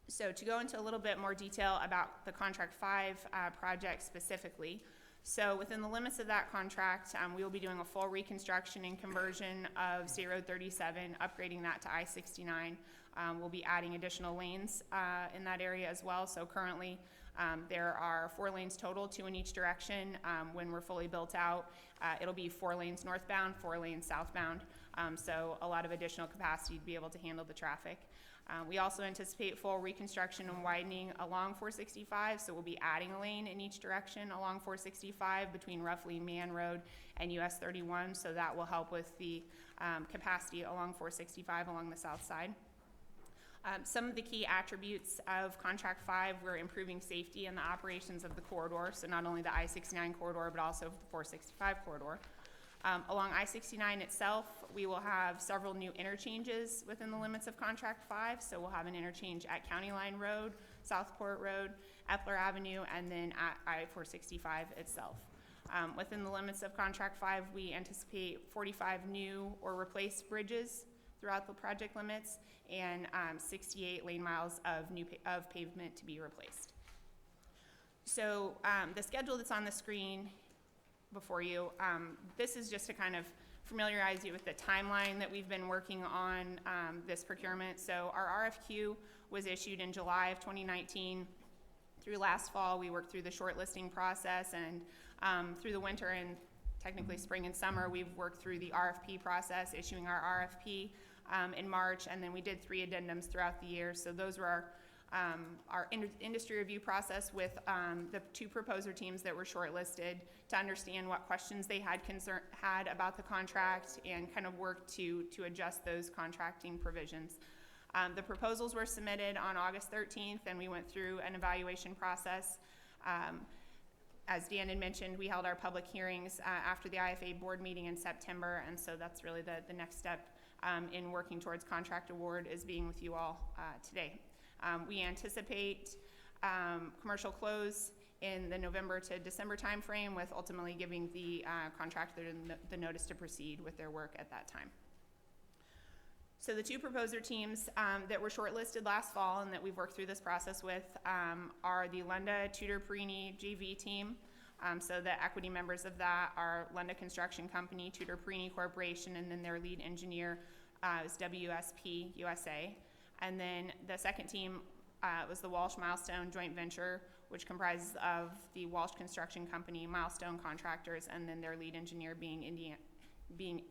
So to go into a little bit more detail about the Contract 5 project specifically, so within the limits of that contract, we will be doing a full reconstruction and conversion of State Road 37, upgrading that to I-69. We'll be adding additional lanes in that area as well. So currently there are 4 lanes total, 2 in each direction. When we're fully built out, it'll be 4 lanes northbound, 4 lanes southbound. So a lot of additional capacity to be able to handle the traffic. We also anticipate full reconstruction and widening along 465, so we'll be adding a lane in each direction along 465 between roughly Man Road and US 31, so that will help with the capacity along 465 along the south side. Some of the key attributes of Contract 5, we're improving safety and the operations of the corridor, so not only the I-69 corridor, but also the 465 corridor. Along I-69 itself, we will have several new interchanges within the limits of Contract 5. So we'll have an interchange at County Line Road, Southport Road, Epler Avenue, and then at I-465 itself. Within the limits of Contract 5, we anticipate 45 new or replaced bridges throughout the project limits and 68 lane miles of pavement to be replaced. So the schedule that's on the screen before you. This is just to kind of familiarize you with the timeline that we've been working on this procurement. So our RFQ was issued in July of 2019. Through last fall, we worked through the shortlisting process, and through the winter and technically spring and summer, we've worked through the RFP process, issuing our RFP in March, and then we did 3 addendums throughout the year. So those were our industry review process with the 2 proposer teams that were shortlisted to understand what questions they had about the contract and kind of work to adjust those contracting provisions. The proposals were submitted on August 13th, and we went through an evaluation process. As Dan had mentioned, we held our public hearings after the IFA board meeting in September, and so that's really the next step in working towards contract award is being with you all today. We anticipate commercial close in the November to December timeframe, with ultimately giving the contractor the notice to proceed with their work at that time. So the 2 proposer teams that were shortlisted last fall and that we've worked through this process with are the Lunda Tudor Perini JV team. So the equity members of that are Lunda Construction Company, Tudor Perini Corporation, and then their lead engineer is WSP USA. And then the second team was the Walsh Milestone Joint Venture, which comprises of the Walsh Construction Company, Milestone Contractors, and then their lead engineer being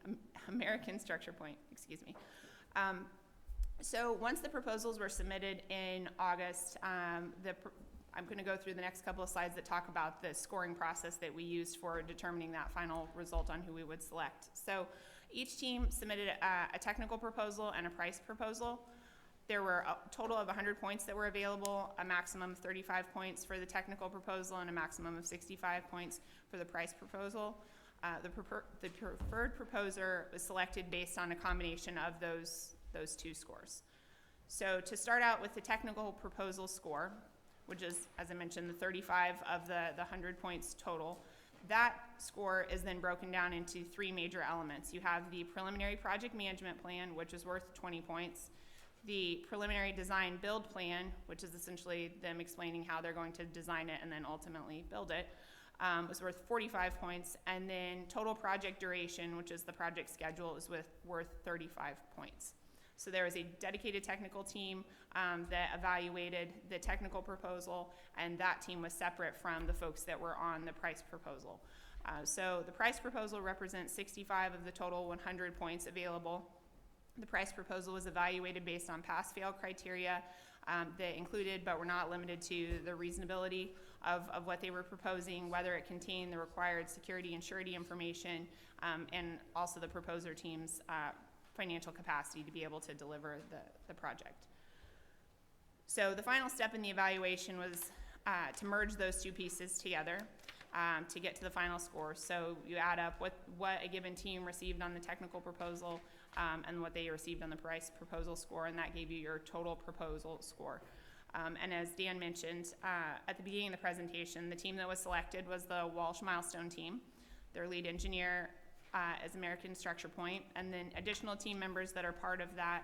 American Structure Point, excuse me. So once the proposals were submitted in August, I'm going to go through the next couple of slides that talk about the scoring process that we used for determining that final result on who we would select. So each team submitted a technical proposal and a price proposal. There were a total of 100 points that were available, a maximum of 35 points for the technical proposal and a maximum of 65 points for the price proposal. The preferred proposer was selected based on a combination of those two scores. So to start out with the technical proposal score, which is, as I mentioned, the 35 of the 100 points total, that score is then broken down into three major elements. You have the preliminary project management plan, which is worth 20 points, the preliminary design build plan, which is essentially them explaining how they're going to design it and then ultimately build it, was worth 45 points, and then total project duration, which is the project schedule, is worth 35 points. So there was a dedicated technical team that evaluated the technical proposal, and that team was separate from the folks that were on the price proposal. So the price proposal represents 65 of the total 100 points available. The price proposal was evaluated based on pass-fail criteria that included, but were not limited to, the reasonability of what they were proposing, whether it contained the required security and surety information, and also the proposer team's financial capacity to be able to deliver the project. So the final step in the evaluation was to merge those two pieces together to get to the final score. So you add up what a given team received on the technical proposal and what they received on the price proposal score, and that gave you your total proposal score. And as Dan mentioned at the beginning of the presentation, the team that was selected was the Walsh Milestone team. Their lead engineer as American Structure Point, and then additional team members that are part of that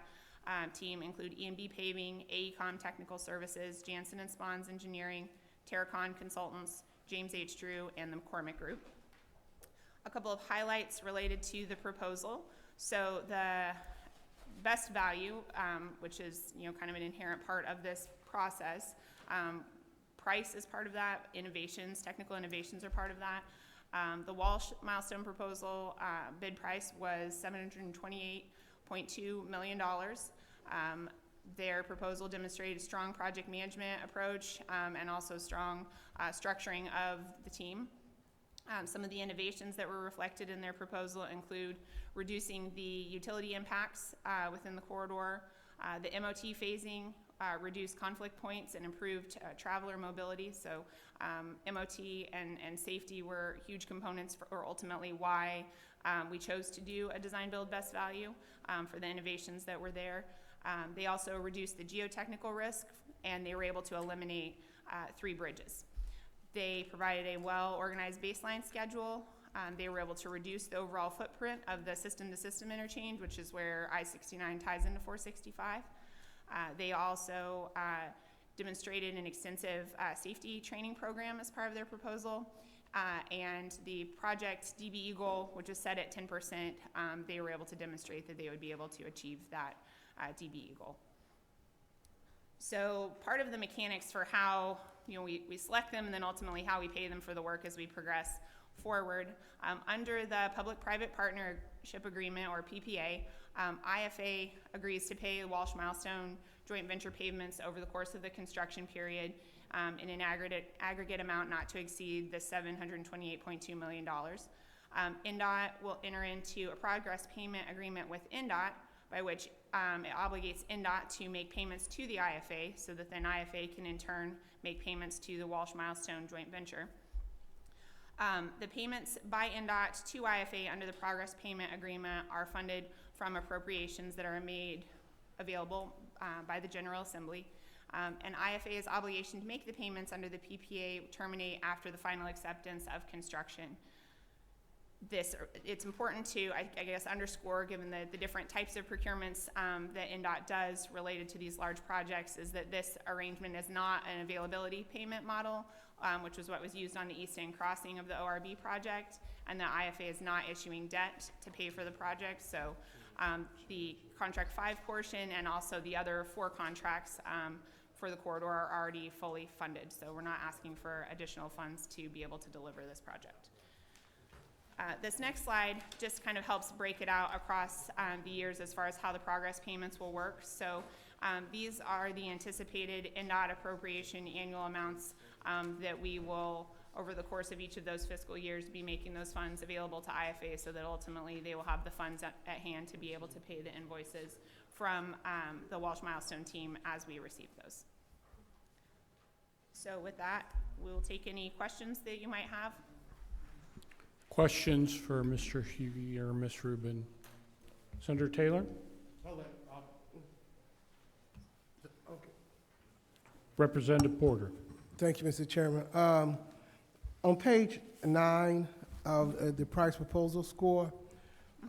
team include E&B Paving, AECOM Technical Services, Jansen and Spons Engineering, Terracon Consultants, James H. Drew, and the McCormick Group. A couple of highlights related to the proposal. So the best value, which is kind of an inherent part of this process, price is part of that, innovations, technical innovations are part of that. The Walsh Milestone proposal bid price was $728.2 million. Their proposal demonstrated a strong project management approach and also strong structuring of the team. Some of the innovations that were reflected in their proposal include reducing the utility impacts within the corridor, the MOT phasing, reduced conflict points, and improved traveler mobility. So MOT and safety were huge components or ultimately why we chose to do a design build best value for the innovations that were there. They also reduced the geotechnical risk, and they were able to eliminate 3 bridges. They provided a well-organized baseline schedule. They were able to reduce the overall footprint of the system-to-system interchange, which is where I-69 ties into 465. They also demonstrated an extensive safety training program as part of their proposal. And the project DBE goal, which is set at 10%, they were able to demonstrate that they would be able to achieve that DBE goal. So part of the mechanics for how we select them and then ultimately how we pay them for the work as we progress forward, under the Public-Private Partnership Agreement, or PPA, IFA agrees to pay the Walsh Milestone joint venture pavements over the course of the construction period in an aggregate amount not to exceed the $728.2 million. NDOT will enter into a progress payment agreement with NDOT, by which it obligates NDOT to make payments to the IFA, so that then IFA can in turn make payments to the Walsh Milestone joint venture. The payments by NDOT to IFA under the progress payment agreement are funded from appropriations that are made available by the General Assembly. And IFA's obligation to make the payments under the PPA terminate after the final acceptance of construction. It's important to, I guess, underscore, given the different types of procurements that NDOT does related to these large projects, is that this arrangement is not an availability payment model, which was what was used on the East End crossing of the ORB project, and the IFA is not issuing debt to pay for the project. So the contract 5 portion and also the other 4 contracts for the corridor are already fully funded. So we're not asking for additional funds to be able to deliver this project. This next slide just kind of helps break it out across the years as far as how the progress payments will work. So these are the anticipated NDOT appropriation annual amounts that we will, over the course of each of those fiscal years, be making those funds available to IFA so that ultimately they will have the funds at hand to be able to pay the invoices from the Walsh Milestone team as we receive those. So with that, we'll take any questions that you might have. Questions for Mr. Heavey or Ms. Rubin? Senator Taylor? Okay. Representative Porter? Thank you, Mr. Chairman. On page 9 of the price proposal score,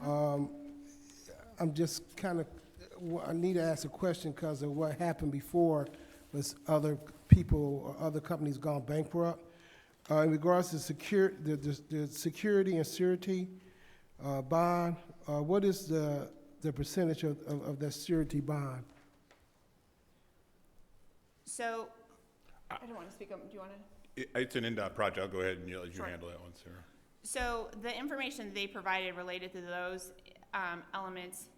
I'm just kind of, I need to ask a question because of what happened before with other people or other companies gone bankrupt. In regards to the security and surety bond, what is the percentage of that surety bond? So, I don't want to speak up. Do you want to? It's an NDOT project. I'll go ahead and let you Sure. handle that one, Sarah. So the information they provided related to those elements,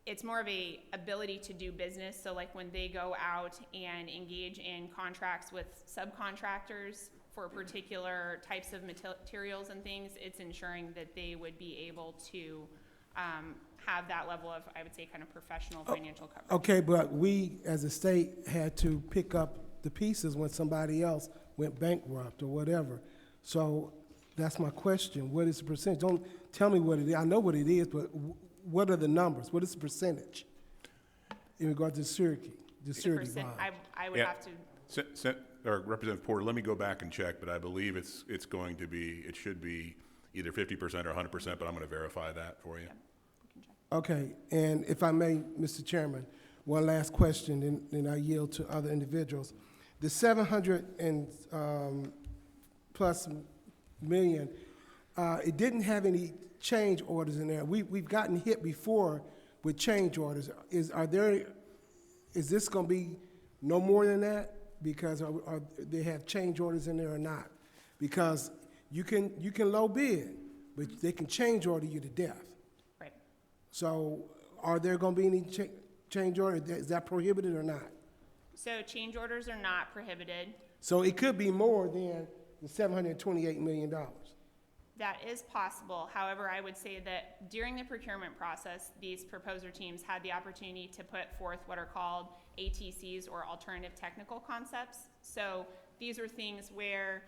it's more of a ability to do business. So like when they go out and engage in contracts with subcontractors for particular types of materials and things, it's ensuring that they would be able to have that level of, I would say, kind of professional financial coverage. Okay, but we as a state had to pick up the pieces when somebody else went bankrupt or whatever. So that's my question. What is the percentage? Don't tell me what it is. I know what it is, but what are the numbers? What is the percentage in regard to the surety bond? I would have to. Representative Porter, let me go back and check, but I believe it's going to be, it should be either 50% or 100%, but I'm going to verify that for you. Okay, and if I may, Mr. Chairman, one last question, then I yield to other individuals. The 700 and plus million, it didn't have any change orders in there. We've gotten hit before with change orders. Is this going to be no more than that? Because are they have change orders in there or not? Because you can low bid, but they can change order you to death. Right. So are there going to be any change order? Is that prohibited or not? So change orders are not prohibited. So it could be more than the $728 million. That is possible. However, I would say that during the procurement process, these proposer teams had the opportunity to put forth what are called ATCs, or alternative technical concepts. So these are things where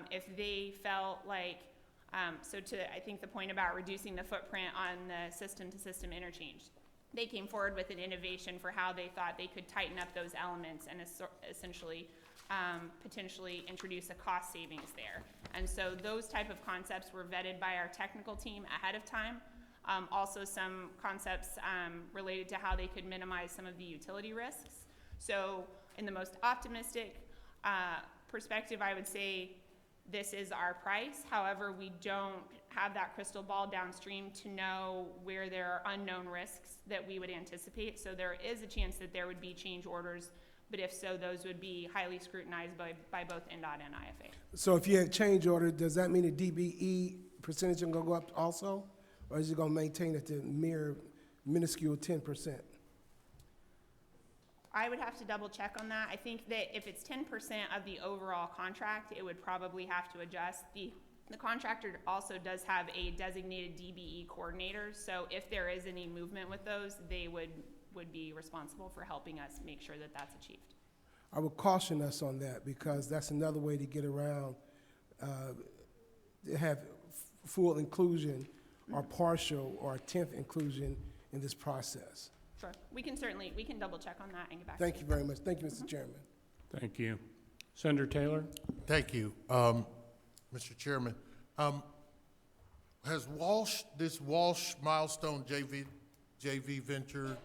if they felt like, so to I think the point about reducing the footprint on the system-to-system interchange, they came forward with an innovation for how they thought they could tighten up those elements and essentially potentially introduce a cost savings there. And so those type of concepts were vetted by our technical team ahead of time. Also some concepts related to how they could minimize some of the utility risks. So in the most optimistic perspective, I would say this is our price. However, we don't have that crystal ball downstream to know where there are unknown risks that we would anticipate. So there is a chance that there would be change orders, but if so, those would be highly scrutinized by both NDOT and IFA. So if you have change order, does that mean the DBE percentage is going to go up also? Or is it going to maintain at the mere minuscule 10%? I would have to double check on that. I think that if it's 10% of the overall contract, it would probably have to adjust. The contractor also does have a designated DBE coordinator, so if there is any movement with those, they would be responsible for helping us make sure that that's achieved. I would caution us on that because that's another way to get around, have full inclusion or partial or 10th inclusion in this process. Sure. We can double check on that and get back Thank to you very much. Thank you, Mr. Chairman. Thank you. Senator Taylor? Thank you, Mr. Chairman. Has this Walsh Milestone JV venture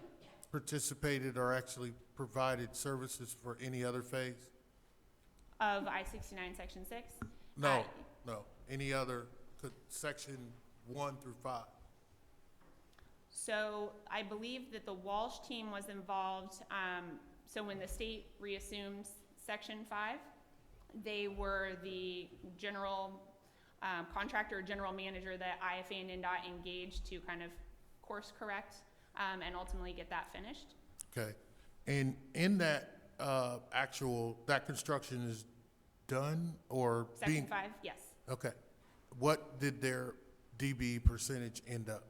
participated or actually provided services for any other phase? Of I-69 Section 6? No. Any other section 1 through 5? So I believe that the Walsh team was involved, so when the state reassumed Section 5, they were the general contractor or general manager that IFA and NDOT engaged to kind of course correct and ultimately get that finished. Okay. And in that, that construction is done or being? Section 5, yes. Okay. What did their DB percentage end up?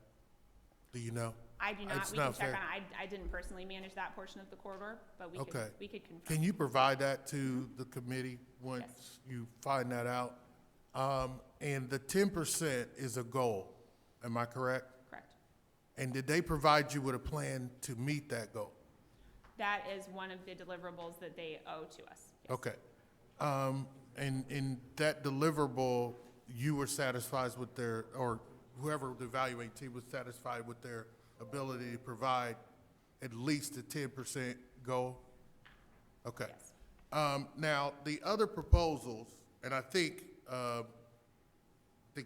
Do you know? I do not. It's We can not check fair. on it. I didn't personally manage that portion of the corridor, but we Okay. could confirm. Can you provide that to the committee once you find that out? And the 10% is a goal, am I correct? Correct. And did they provide you with a plan to meet that goal? That is one of the deliverables that they owe to us. Yes. Okay. And in that deliverable, you were satisfied with their, or whoever the evaluating team was satisfied with their ability to provide at least a 10% goal? Okay. Yes. Now, the other proposals, and I think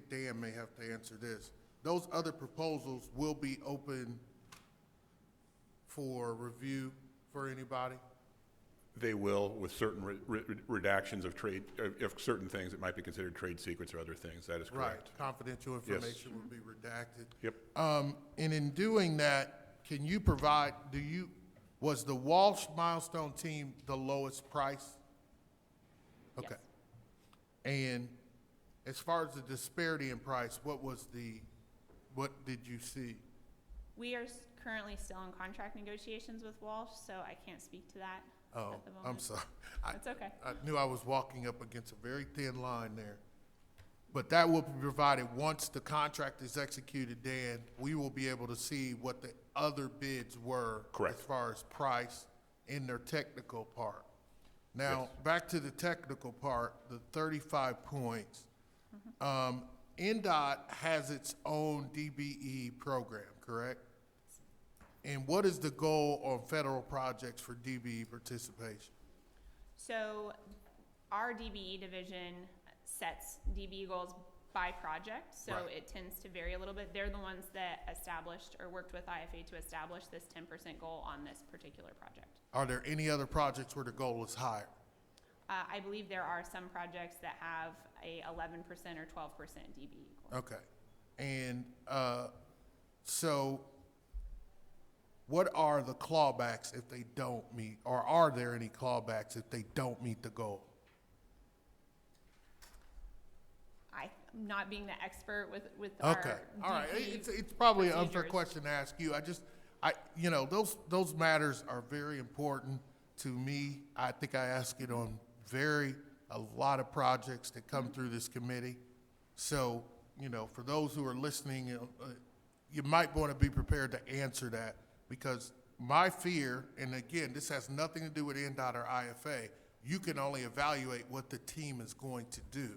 Dan may have to answer this. Those other proposals will be open for review for anybody? They will, with certain redactions of trade, of certain things that might be considered trade secrets or other things. That is correct. Right, confidential information will be redacted. Yep. And in doing that, can you provide, was the Walsh Milestone team the lowest price? Okay. Yes. And as far as the disparity in price, what did you see? We are currently still in contract negotiations with Walsh, so I can't speak to that at the moment. I'm sorry. It's okay. I knew I was walking up against a very thin line there. But that will be provided once the contract is executed, Dan, we will be able to see what the other bids were. Correct. As far as price in their technical part. Now, back to the technical part, the 35 points. NDOT has its own DBE program, correct? And what is the goal on federal projects for DBE participation? So our DBE division sets DBE goals by project, so Right. it tends to vary a little bit. They're the ones that established or worked with IFA to establish this 10% goal on this particular project. Are there any other projects where the goal is higher? I believe there are some projects that have a 11% or 12% DBE goal. Okay. And so what are the clawbacks if they don't meet, or are there any clawbacks if they don't meet the goal? I'm not being the expert with Okay, our all right. DBE It's probably an unfair procedures. question to ask you. Those matters are very important to me. I think I ask it on a lot of projects that come through this committee. So, for those who are listening, you might want to be prepared to answer that, because my fear, and again, this has nothing to do with NDOT or IFA, you can only evaluate what the team is going to do.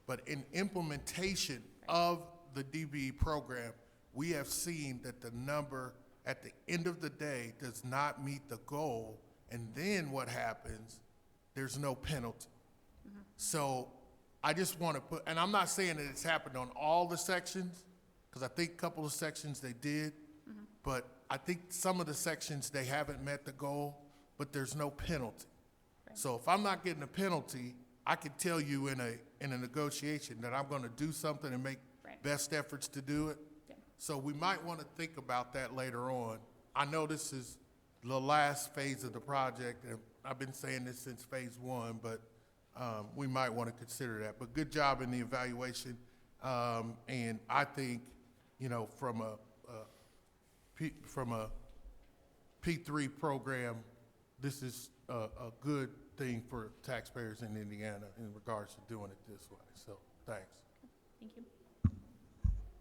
But in implementation of the DBE program, we have seen that the number at the end of the day does not meet the goal, and then what happens? There's no penalty. So I just want to put, and I'm not saying that it's happened on all the sections, because I think a couple of sections they did, but I think some of the sections they haven't met the goal, but there's no penalty. So if I'm not getting a penalty, I can tell you in a negotiation that I'm going to do something and make best efforts to do it. Yeah. So we might want to think about that later on. I know this is the last phase of the project, and I've been saying this since phase 1, but we might want to consider that. But good job in the evaluation, and I think, from a P3 program, this is a good thing for taxpayers in Indiana in regards to doing it this way. So, thanks. Thank you.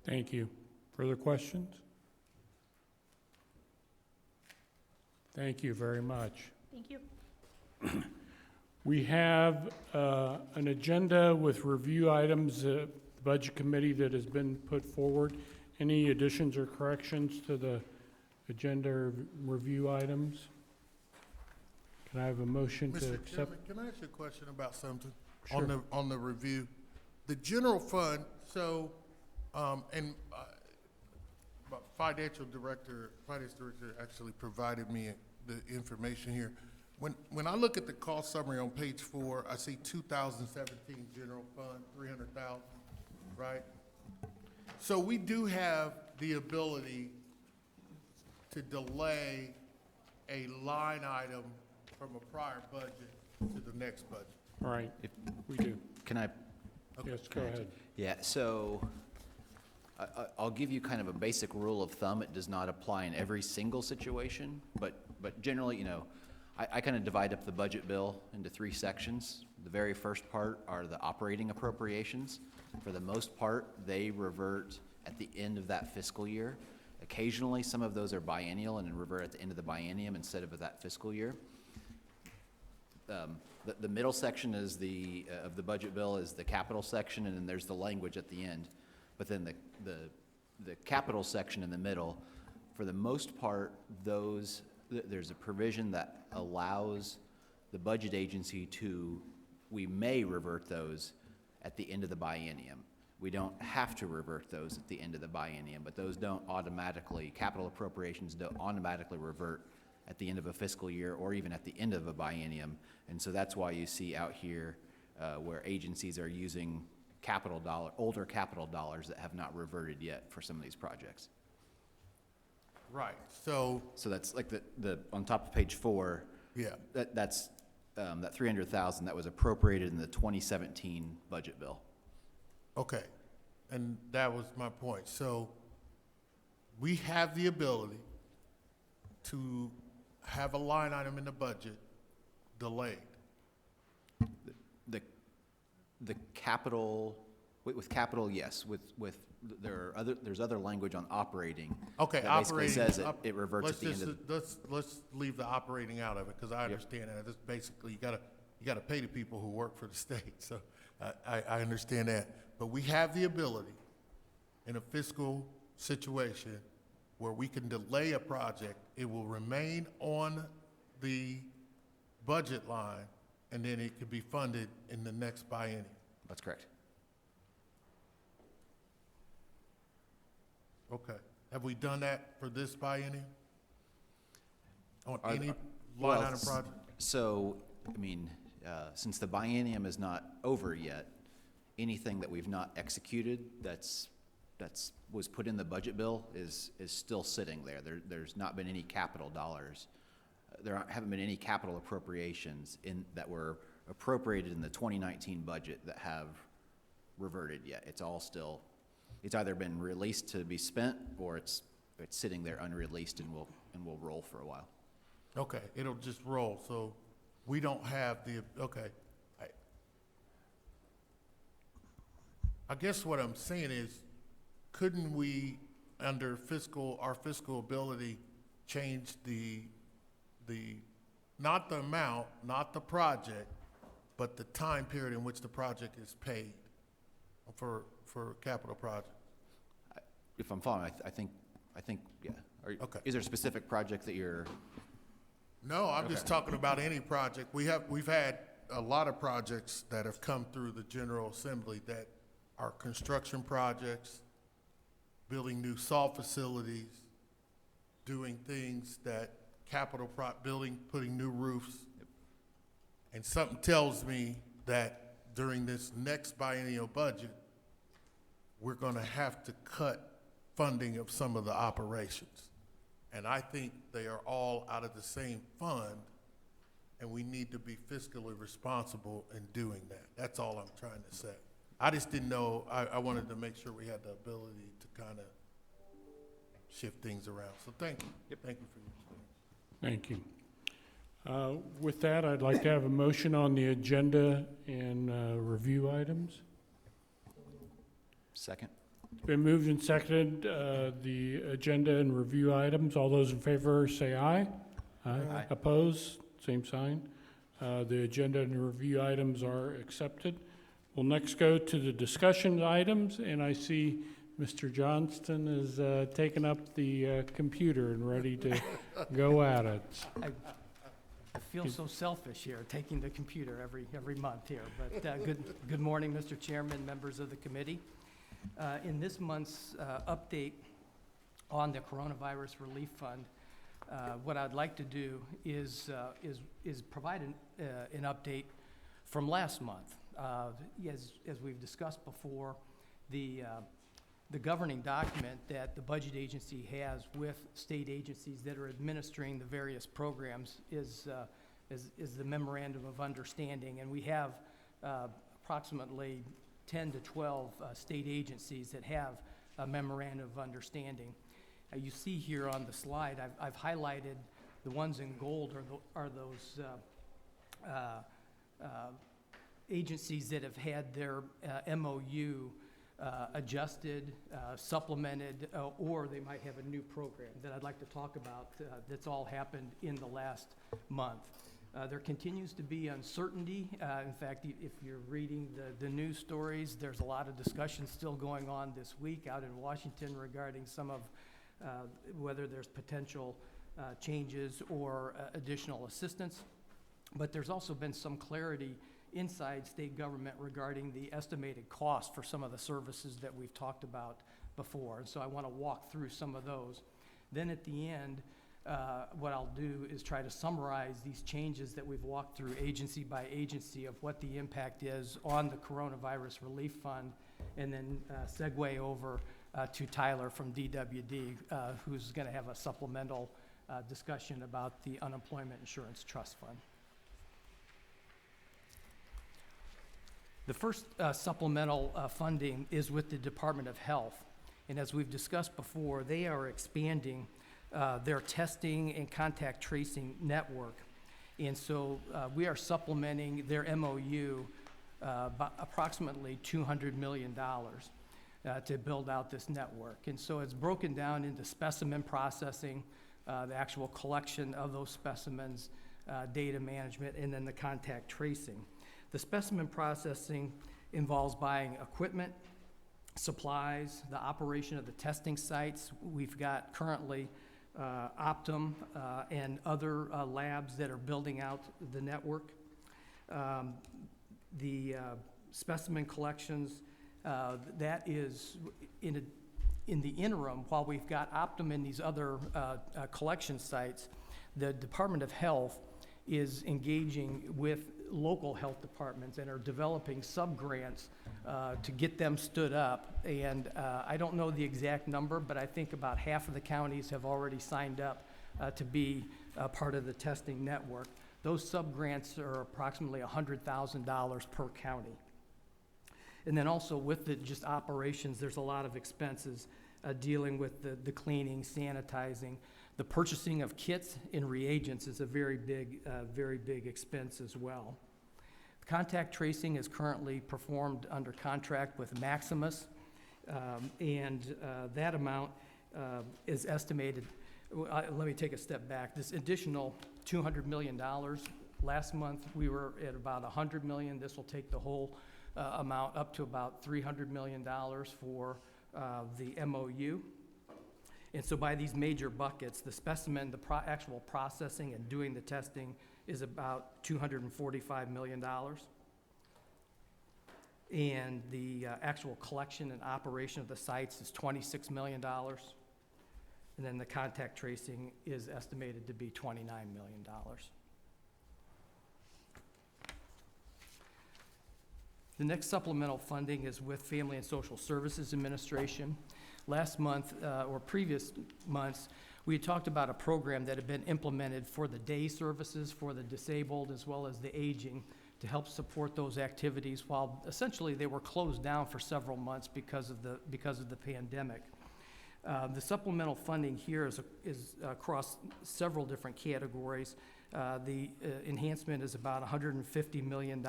Thank you. Further questions? Thank you very much. Thank you. We have an agenda with review items, the Budget Committee that has been put forward. Any additions or corrections to the agenda review items? Can I have a motion to Mr. accept? Chairman, can I ask you a question about something? Sure. On the review? The general fund, so, finance director actually provided me the information here. When I look at the cost summary on page 4, I see 2017 general fund, 300,000. right? So we do have the ability to delay a line item from a prior budget to the next budget. All right, we do. Can I? Yes, go ahead. Yeah, so I'll give you kind of a basic rule of thumb. It does not apply in every single situation, but generally, you know, I kind of divide up the budget bill into 3 sections. The very first part are the operating appropriations. For the most part, they revert at the end of that fiscal year. Occasionally, some of those are biennial and revert at the end of the biennium instead of that fiscal year. The middle section is of the budget bill is the capital section, and then there's the language at the end. But then the capital section in the middle, for the most part, there's a provision that allows the budget agency we may revert those at the end of the biennium. We don't have to revert those at the end of the biennium, but those don't automatically, capital appropriations don't automatically revert at the end of a fiscal year or even at the end of a biennium. And so that's why you see out here where agencies are using older capital dollars that have not reverted yet for some of these projects. Right, so. So that's like on top of page 4. Yeah. That's that 300,000 that was appropriated in the 2017 budget bill. Okay, and that was my point. So we have the ability to have a line item in the budget delayed. The capital, with capital, yes. There's other language on operating. Okay, that basically operating. says it reverts at the end of. Let's leave the operating out of it, because I understand that. It's basically, you gotta pay the people who work for the state, so I understand that. But we have the ability in a fiscal situation where we can delay a project. It will remain on the budget line, and then it could be funded in the next biennium. That's correct. Okay. Have we done that for this biennium? On Are- any well, line item project? So, I mean, since the biennium is not over yet, anything that we've not executed was put in the budget bill is still sitting there. There's not been any capital dollars. Haven't been any capital appropriations that were appropriated in the 2019 budget that have reverted yet. It's either been released to be spent, or it's sitting there unreleased and will roll for a while. Okay, it'll just roll, so we don't have okay. I guess what I'm saying is, couldn't we, under our fiscal ability, change not the amount, not the project, but the time period in which the project is paid for capital projects? If I'm following, I think, yeah. Okay. Is there a specific project that you're? No, I'm just Okay. talking about any project. We've had a lot of projects that have come through the General Assembly that are construction projects, building new salt facilities, doing things that putting new roofs. And something tells me that during this next biennial budget, we're gonna have to cut funding of some of the operations. And I think they are all out of the same fund, and we need to be fiscally responsible in doing that. That's all I'm trying to say. I just didn't know, I wanted to make sure we had the ability to kind of shift things around. So thank you. Thank you for your experience. Thank you. With that, I'd like to have a motion on the agenda and review items. Second. It's been moved and seconded, the agenda and review items. All those in favor say aye. Aye. Opposed? Same sign. The agenda and review items are accepted. We'll next go to the discussion items, and I see Mr. Johnston is taking up the computer and ready to go at it. I feel so selfish here, taking the computer every month here. But good morning, Mr. Chairman, members of the committee. In this month's update on the Coronavirus Relief Fund, what I'd like to do is provide an update from last month. As we've discussed before, the governing document that the budget agency has with state agencies that are administering the various programs is the memorandum of understanding. And we have approximately 10 to 12 state agencies that have a memorandum of understanding. You see here on the slide, I've highlighted the ones in gold are those agencies that have had their MOU adjusted, supplemented, or they might have a new program that I'd like to talk about that's all happened in the last month. There continues to be uncertainty. In fact, if you're reading the news stories, there's a lot of discussion still going on this week out in Washington regarding some of whether there's potential changes or additional assistance. But there's also been some clarity inside state government regarding the estimated cost for some of the services that we've talked about before. And so I want to walk through some of those. Then at the end, what I'll do is try to summarize these changes that we've walked through agency by agency of what the impact is on the Coronavirus Relief Fund, and then segue over to Tyler from DWD, who's going to have a supplemental discussion about the Unemployment Insurance Trust Fund. The first supplemental funding is with the Department of Health. And as we've discussed before, they are expanding their testing and contact tracing network. And so we are supplementing their MOU by approximately $200 million to build out this network. And so it's broken down into specimen processing, the actual collection of those specimens, data management, and then the contact tracing. The specimen processing involves buying equipment, supplies, the operation of the testing sites. We've got currently Optum and other labs that are building out the network. The specimen collections, that is in the interim, while we've got Optum and these other collection sites, the Department of Health is engaging with local health departments and are developing sub-grants to get them stood up. And I don't know the exact number, but I think about half of the counties have already signed up to be part of the testing network. Those sub-grants are approximately $100,000 per county. And then also with the just operations, there's a lot of expenses dealing with the cleaning, sanitizing. The purchasing of kits and reagents is a very big expense as well. Contact tracing is currently performed under contract with Maximus, and that amount is estimated. Let me take a step back. This additional $200 million, last month we were at about $100 million. This will take the whole amount up to about $300 million for the MOU. And so by these major buckets, the specimen, the actual processing and doing the testing is about $245 million. And the actual collection and operation of the sites is $26 million. And then the contact tracing is estimated to be $29 million. The next supplemental funding is with Family and Social Services Administration. Last month, or previous months, we had talked about a program that had been implemented for the day services for the disabled as well as the aging to help support those activities while essentially they were closed down for several months because of the pandemic. The supplemental funding here is across several different categories. The enhancement is about $150 million.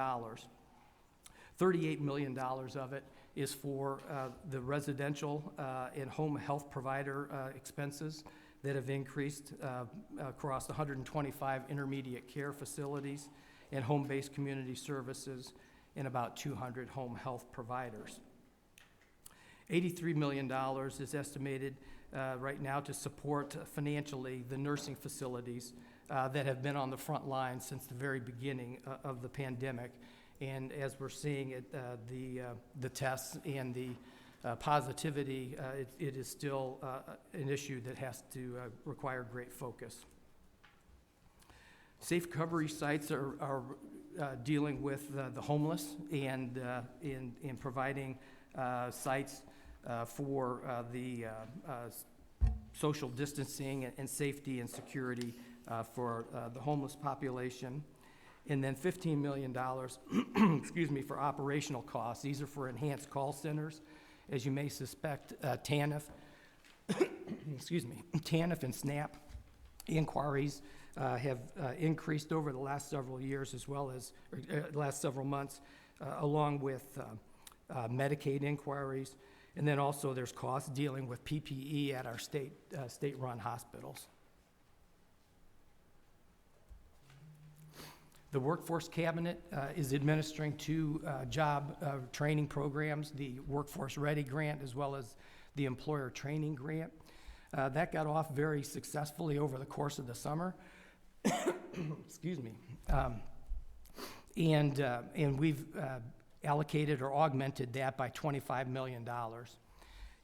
$38 million of it is for the residential and home health provider expenses that have increased across 125 intermediate care facilities and home-based community services and about 200 home health providers. $83 million is estimated right now to support financially the nursing facilities that have been on the front line since the very beginning of the pandemic. And as we're seeing it, the tests and the positivity, it is still an issue that has to require great focus. Safe recovery sites are dealing with the homeless and in providing sites for the social distancing and safety and security for the homeless population. And then $15 million, excuse me, for operational costs. These are for enhanced call centers. As you may suspect, TANF, excuse me, TANF and SNAP inquiries have increased over the last several years, as well as last several months, along with Medicaid inquiries. And then also there's costs dealing with PPE at our state-run hospitals. The Workforce Cabinet is administering two job training programs, the Workforce Ready Grant as well as the Employer Training Grant. That got off very successfully over the course of the summer. Excuse me. And we've allocated or augmented that by $25 million.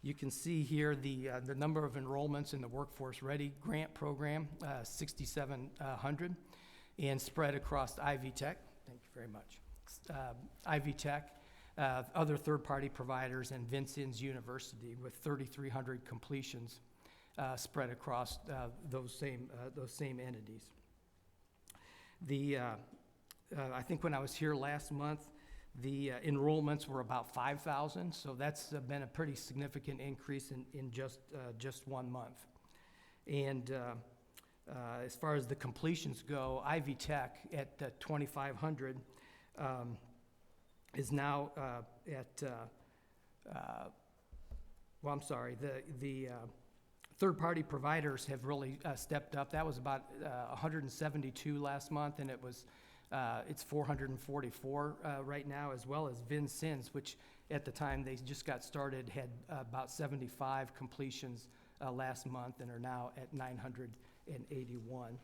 You can see here the number of enrollments in the Workforce Ready Grant program, 6,700, and spread across Ivy Tech. Thank you very much. Ivy Tech, other third-party providers, and Vincennes University with 3,300 completions spread across those same entities. I think when I was here last month, the enrollments were about 5,000, so that's been a pretty significant increase in just 1 month. And as far as the completions go, Ivy Tech at 2,500 is now at, well, I'm sorry, the third-party providers have really stepped up. That was about 172 last month, and it's 444 right now, as well as Vincennes, which at the time they just got started had about 75 completions last month and are now at 981.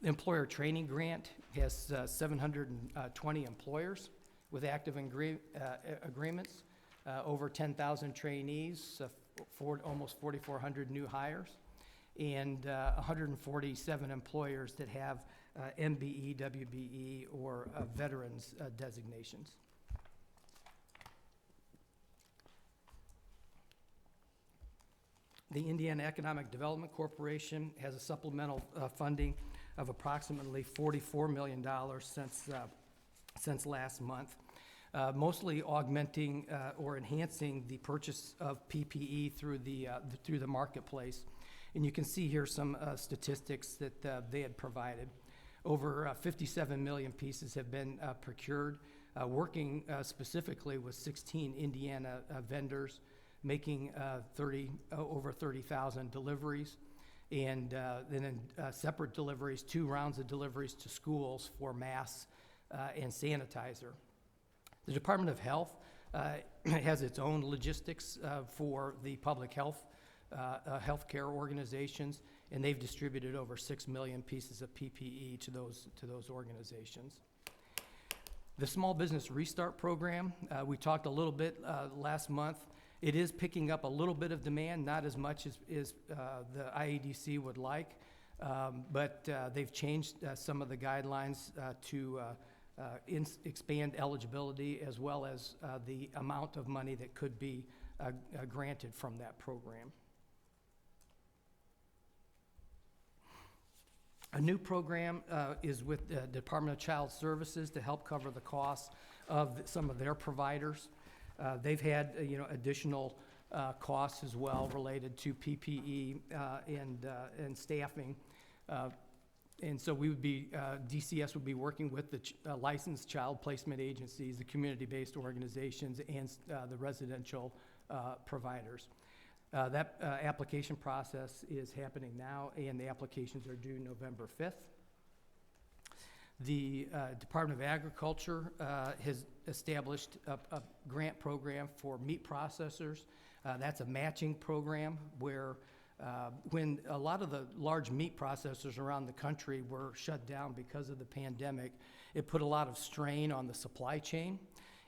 The Employer Training Grant has 720 employers with active agreements, over 10,000 trainees, almost 4,400 new hires, and 147 employers that have MBE, WBE, or veterans designations. The Indiana Economic Development Corporation has a supplemental funding of approximately $44 million since last month, mostly augmenting or enhancing the purchase of PPE through the marketplace. And you can see here some statistics that they had provided. Over 57 million pieces have been procured, working specifically with 16 Indiana vendors, making over 30,000 deliveries. And then in separate deliveries, 2 rounds of deliveries to schools for masks and sanitizer. The Department of Health has its own logistics for the public health healthcare organizations, and they've distributed over 6 million pieces of PPE to those organizations. The Small Business Restart Program, we talked a little bit last month. It is picking up a little bit of demand, not as much as the IEDC would like, but they've changed some of the guidelines to expand eligibility as well as the amount of money that could be granted from that program. A new program is with the Department of Child Services to help cover the costs of some of their providers. They've had additional costs as well related to PPE and staffing. And so we would be, DCS would be working with the licensed child placement agencies, the community-based organizations, and the residential providers. That application process is happening now, and the applications are due November 5th. The Department of Agriculture has established a grant program for meat processors. That's a matching program where when a lot of the large meat processors around the country were shut down because of the pandemic, it put a lot of strain on the supply chain.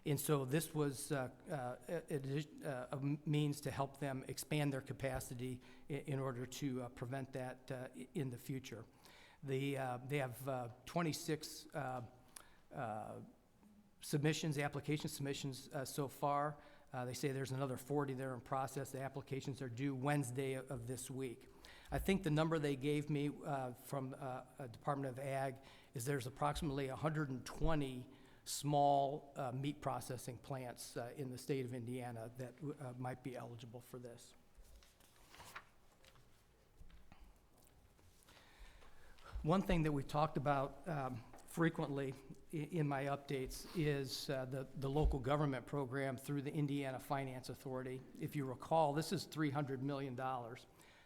And so this was a means to help them expand their capacity in order to prevent that in the future. They have 26 submissions, application submissions so far. They say there's another 40 that are in process. The applications are due Wednesday of this week. I think the number they gave me from Department of Ag is there's approximately 120 small meat processing plants in the state of Indiana that might be eligible for this. One thing that we've talked about frequently in my updates is the local government program through the Indiana Finance Authority. If you recall, this is $300 million.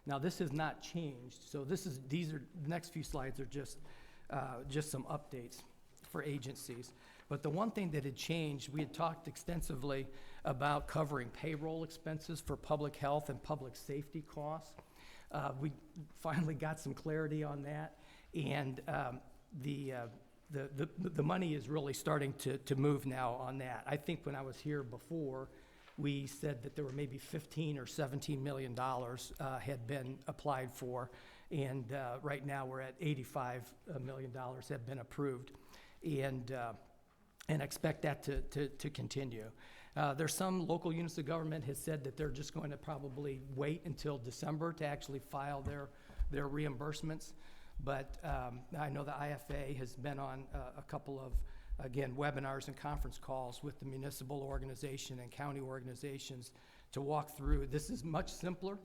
Now, this has not changed, so the next few slides are just some updates for agencies. But the one thing that had changed, we had talked extensively about covering payroll expenses for public health and public safety costs. We finally got some clarity on that, and the money is really starting to move now on that. I think when I was here before, we said that there were maybe $15 or $17 million had been applied for, and right now we're at $85 million have been approved, and expect that to continue. There's some local units of government has said that they're just going to probably wait until December to actually file their reimbursements, but I know the IFA has been on a couple of, again, webinars and conference calls with the municipal organization and county organizations to walk through. This is much simpler.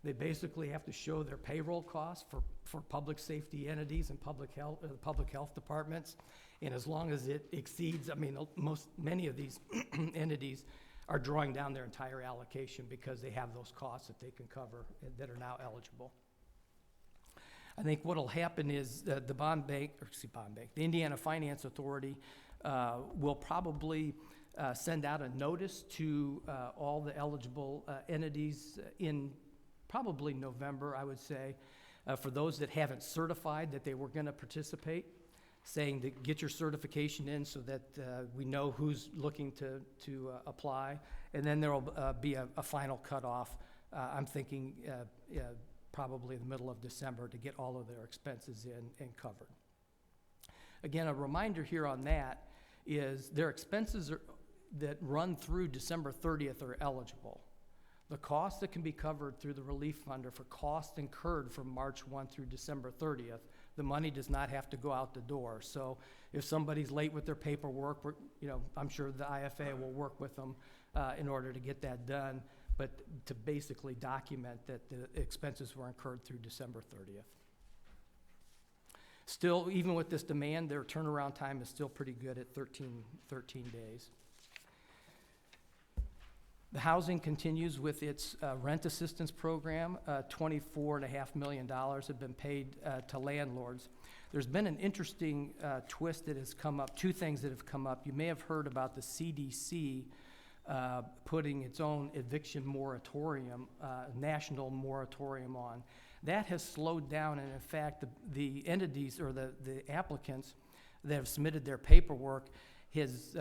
They basically have to show their payroll costs for public safety entities and public health departments. And as long as it exceeds, I mean, many of these entities are drawing down their entire allocation because they have those costs that they can cover that are now eligible. I think what'll happen is the the Indiana Finance Authority will probably send out a notice to all the eligible entities in probably November, I would say, for those that haven't certified that they were going to participate, saying to get your certification in so that we know who's looking to apply, and then there will be a final cutoff. I'm thinking probably the middle of December to get all of their expenses in and covered. Again, a reminder here on that is their expenses that run through December 30th are eligible. The costs that can be covered through the relief fund are for costs incurred from March 1 through December 30th. The money does not have to go out the door. So if somebody's late with their paperwork, I'm sure the IFA will work with them in order to get that done, but to basically document that the expenses were incurred through December 30th. Still, even with this demand, their turnaround time is still pretty good at 13 days. The housing continues with its rent assistance program. $24.5 million have been paid to landlords. There's been an interesting twist that has come up, two things that have come up. You may have heard about the CDC putting its own eviction moratorium, national moratorium on. That has slowed down, and in fact, the entities or the applicants that have submitted their paperwork has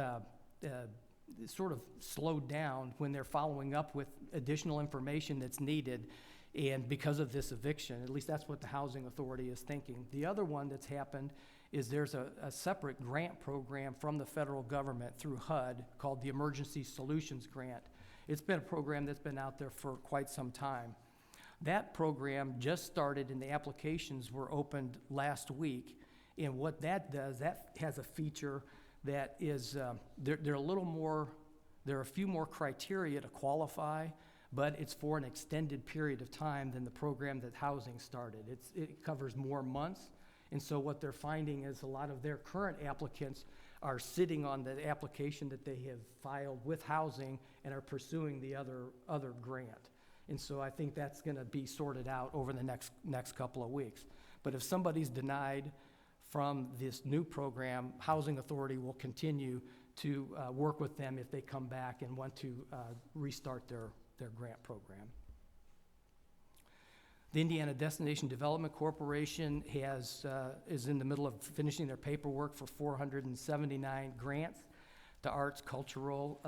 sort of slowed down when they're following up with additional information that's needed, and because of this eviction. At least that's what the Housing Authority is thinking. The other one that's happened is there's a separate grant program from the federal government through HUD called the Emergency Solutions Grant. It's been a program that's been out there for quite some time. That program just started and the applications were opened last week. And what that does, that has a feature that is, there are a few more criteria to qualify, but it's for an extended period of time than the program that housing started. It covers more months. And so what they're finding is a lot of their current applicants are sitting on the application that they have filed with housing and are pursuing the other grant. And so I think that's going to be sorted out over the next couple of weeks. But if somebody's denied from this new program, Housing Authority will continue to work with them if they come back and want to restart their grant program. The Indiana Destination Development Corporation is in the middle of finishing their paperwork for 479 grants to arts, cultural,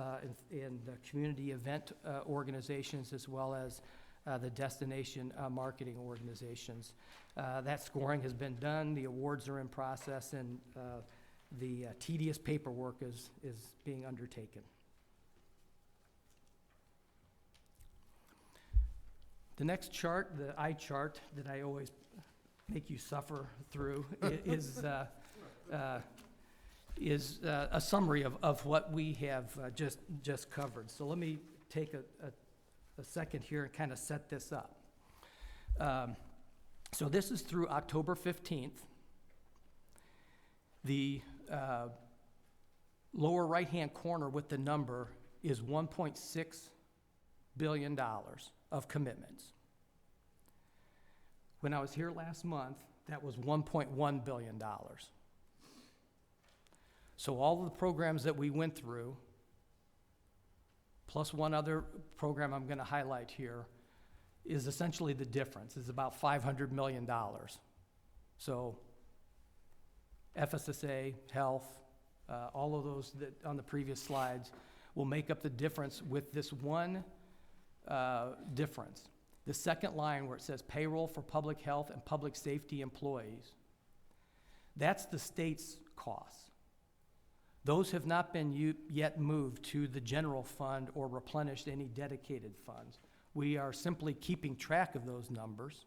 and community event organizations, as well as the destination marketing organizations. That scoring has been done. The awards are in process, and the tedious paperwork is being undertaken. The next chart, the eye chart that I always make you suffer through, is a summary of what we have just covered. So let me take a second here and kind of set this up. So this is through October 15th. The lower right-hand corner with the number is $1.6 billion of commitments. When I was here last month, that was $1.1 billion. So all of the programs that we went through, plus one other program I'm going to highlight here, is essentially the difference, is about $500 million. So FSSA, health, all of those that on the previous slides will make up the difference with this one difference. The second line where it says payroll for public health and public safety employees, that's the state's costs. Those have not been yet moved to the general fund or replenished any dedicated funds. We are simply keeping track of those numbers,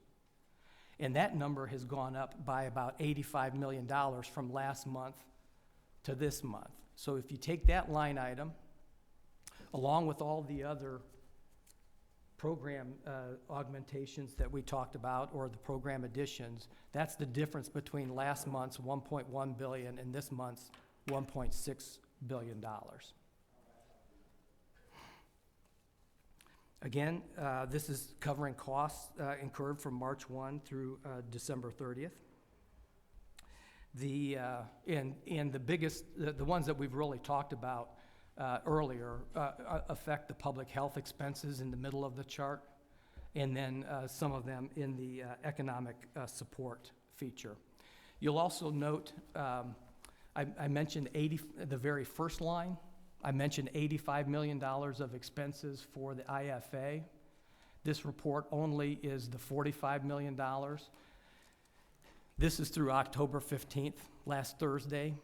and that number has gone up by about $85 million from last month to this month. So if you take that line item, along with all the other program augmentations that we talked about, or the program additions, that's the difference between last month's $1.1 billion and this month's $1.6 billion. Again, this is covering costs incurred from March 1 through December 30th. And the biggest, the ones that we've really talked about earlier affect the public health expenses in the middle of the chart, and then some of them in the economic support feature. You'll also note, I mentioned the very first line, I mentioned $85 million of expenses for the IFA. This report only is the $45 million. This is through October 15th, last Thursday.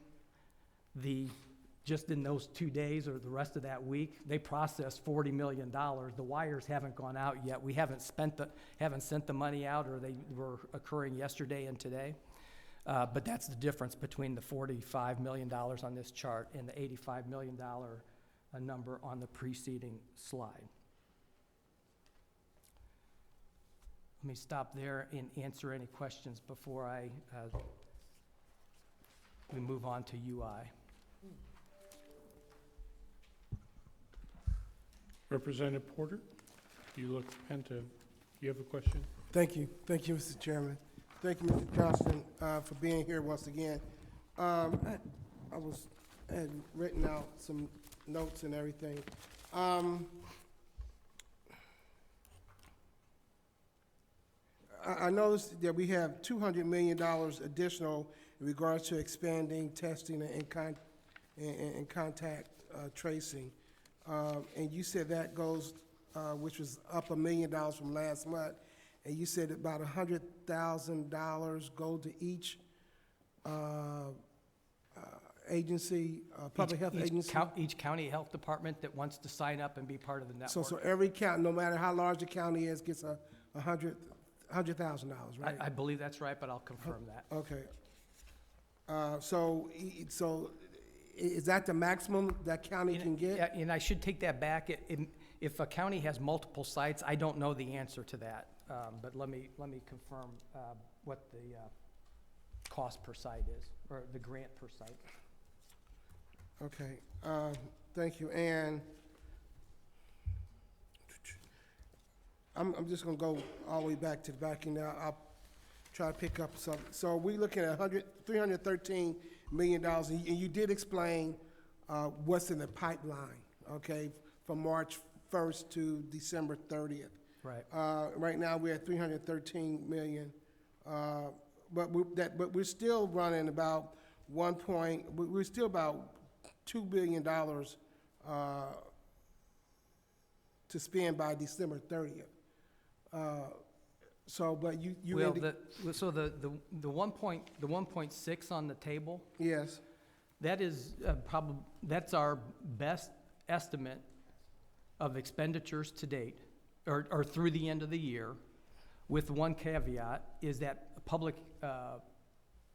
Just in those 2 days or the rest of that week, they processed $40 million. The wires haven't gone out yet. We haven't sent the money out, or they were occurring yesterday and today. But that's the difference between the $45 million on this chart and the $85 million number on the preceding slide. Let me stop there and answer any questions before we move on to UI. Representative Porter, you look attentive. You have a question? Thank you, Mr. Chairman. Thank you, Mr. Johnston, for being here once again. I had written out some notes and everything. I noticed that we have $200 million additional in regards to expanding testing and contact tracing. And you said that goes, which was up $1 million from last month. And you said about $100,000 go to each agency, public health agency? Each county health department that wants to sign up and be part of the network. So every county, no matter how large the county is, gets $100,000, right? I believe that's right, but I'll confirm that. Okay. So is that the maximum that county can get? Yeah, and I should take that back. If a county has multiple sites, I don't know the answer to that. But let me confirm what the cost per site is, or the grant per site. Okay, thank you. And I'm just gonna go all the way back to the back, and I'll try to pick up something. So we're looking at $313 million, and you did explain what's in the pipeline, okay, from March 1st to December 30th. Right. Right now, we're at $313 million, but we're still running about we're still about $2 billion to spend by December 30th. So, but you Well, the 1.6 on the table. Yes. That is that's our best estimate of expenditures to date, or through the end of the year, with one caveat, is that the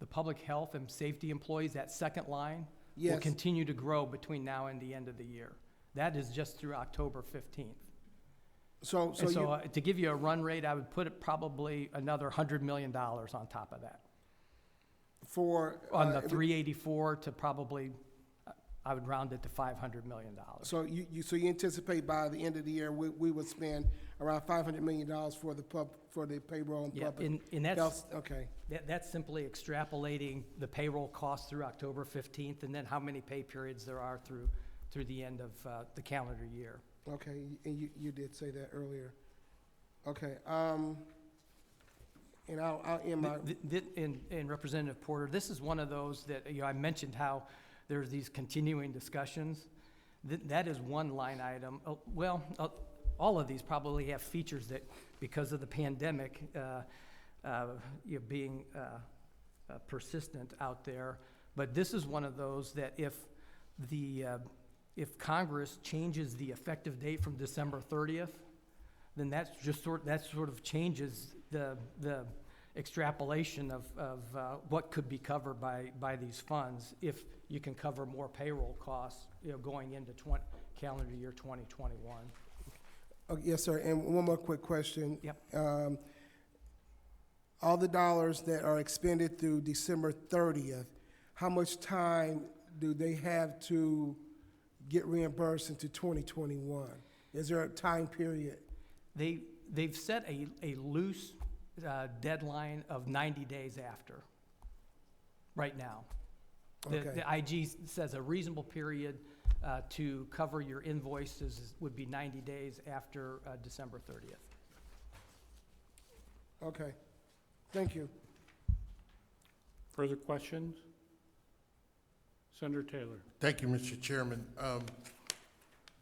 public health and safety employees, that second line, will Yes. continue to grow between now and the end of the year. That is just through October 15th. So, And so you, to give you a run rate, I would put it probably another $100 million on top of that. for. On the 384 to probably, I would round it to $500 million. So you anticipate by the end of the year, we would spend around $500 million for the payroll and Yeah, public and that's, health? Okay, that's simply extrapolating the payroll costs through October 15th, and then how many pay periods there are through the end of the calendar year. okay, and you did say that earlier. Okay, and I'll end my. And Representative Porter, this is one of those that, I mentioned how there's these continuing discussions. That is one line item. All of these probably have features that, because of the pandemic, being persistent out there. But this is one of those that if Congress changes the effective date from December 30th, then that sort of changes the extrapolation of what could be covered by these funds if you can cover more payroll costs, going into calendar year 2021. Oh, yes, sir, and one more quick question. Yep. All the dollars that are expended through December 30th, how much time do they have to get reimbursed into 2021? Is there a time period? They've set a loose deadline of 90 days after, right now. The IG says a reasonable period to cover your invoices would be 90 days after December 30th. Okay, thank you. Further questions? Senator Taylor. Thank you, Mr. Chairman.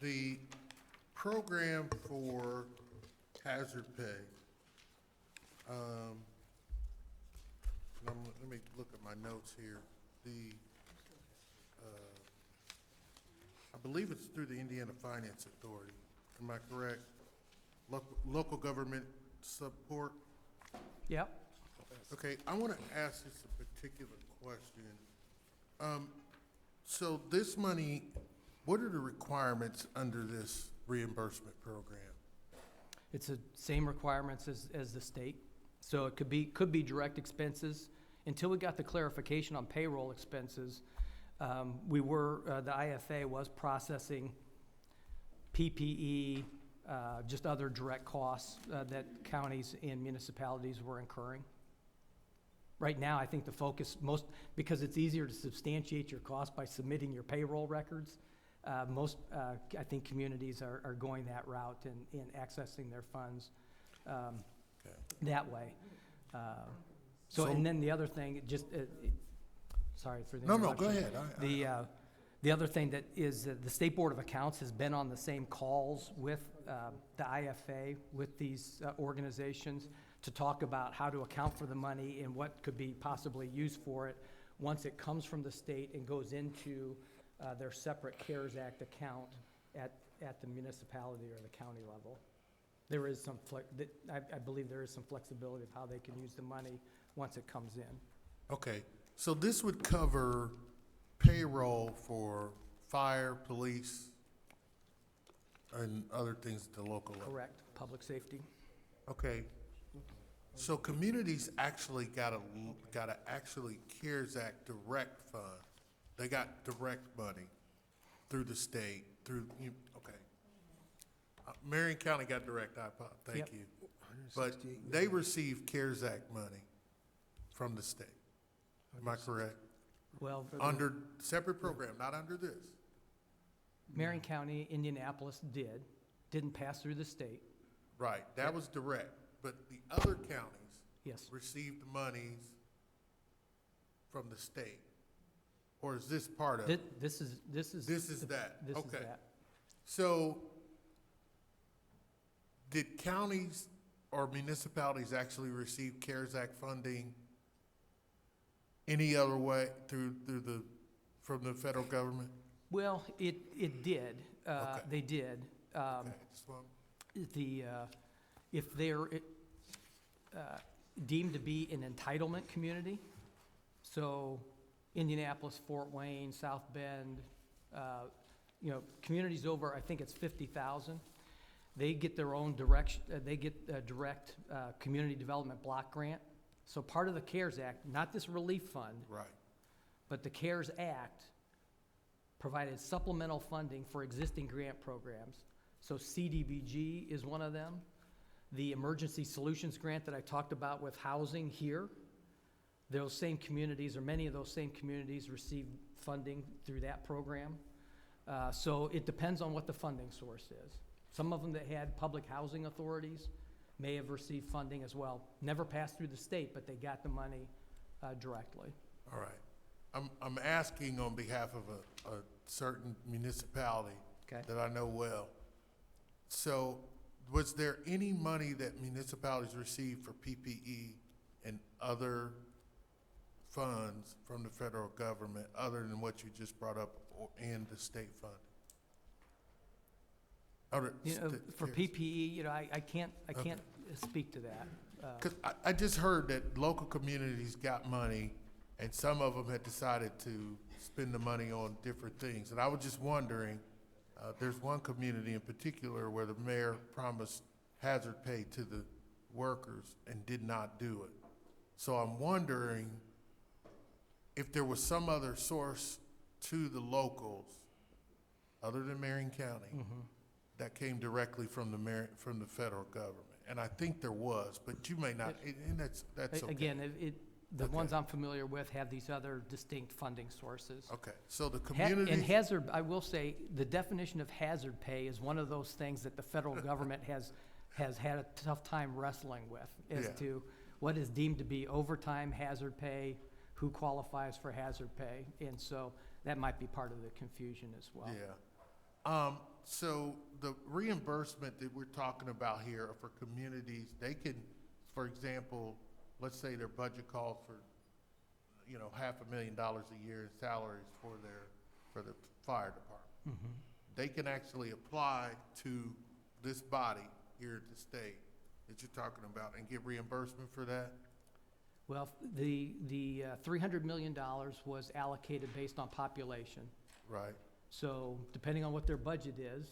The program for hazard pay, let me look at my notes here. I believe it's through the Indiana Finance Authority. Am I correct? Local government support? Yep. Okay, I want to ask this a particular question. So this money, what are the requirements under this reimbursement program? It's the same requirements as the state. So it could be direct expenses. Until we got the clarification on payroll expenses, the IFA was processing PPE, just other direct costs that counties and municipalities were incurring. Right now, I think the focus because it's easier to substantiate your cost by submitting your payroll records, I think communities are going that route and accessing their funds that way. And then the other thing, sorry for the No, interruption. go ahead. The other thing that is the State Board of Accounts has been on the same calls with the IFA, with these organizations, to talk about how to account for the money and what could be possibly used for it once it comes from the state and goes into their separate CARES Act account at the municipality or the county level. There is I believe there is some flexibility of how they can use the money once it comes in. Okay, so this would cover payroll for fire, police, and other things at the local level? Correct, public safety. Okay, so communities actually gotta actually CARES Act direct fund. They got direct money through the state, okay. Marion County got direct, thank Yep. you. But they receive CARES Act money from the state. Am I correct? Well, Under separate program, not under this. Marion County, Indianapolis didn't pass through the state. Right, that was direct, but the other counties Yes. received monies from the state? Or is this part of it? This is This is that, This is okay. that. So, did counties or municipalities actually receive CARES Act funding any other way through the from the federal government? Well, it did. Okay. They did. Okay, just one. If they're deemed to be an entitlement community, so Indianapolis, Fort Wayne, South Bend, communities over, I think it's 50,000, they get their own direct community development block grant. So part of the CARES Act, not this relief fund, Right. but the CARES Act provided supplemental funding for existing grant programs. So CDBG is one of them. The Emergency Solutions Grant that I talked about with housing here, those same communities, or many of those same communities, receive funding through that program. So it depends on what the funding source is. Some of them that had public housing authorities may have received funding as well. Never passed through the state, but they got the money directly. All right. I'm asking on behalf of a certain municipality Okay. that I know well. So was there any money that municipalities received for PPE and other funds from the federal government other than what you just brought up and the state fund? For PPE, I can't speak to that. Because I just heard that local communities got money, and some of them had decided to spend the money on different things. And I was just wondering, there's one community in particular where the mayor promised hazard pay to the workers and did not do it. So I'm wondering if there was some other source to the locals, other than Marion County, that came directly from the federal government. And I think there was, but you may not, and that's okay. Again, the ones I'm familiar with have these other distinct funding sources. Okay, so the community. And hazard, I will say, the definition of hazard pay is one of those things that the federal government has had a tough time wrestling with as to what is deemed to be overtime hazard pay, who qualifies for hazard pay. And so that might be part of the confusion as well. Yeah. So the reimbursement that we're talking about here are for communities, they can, for example, let's say their budget calls for, $500,000 a year in salaries for the fire department. They can actually apply to this body here at the state that you're talking about and get reimbursement for that? Well, the $300 million was allocated based on population. Right. So depending on what their budget is,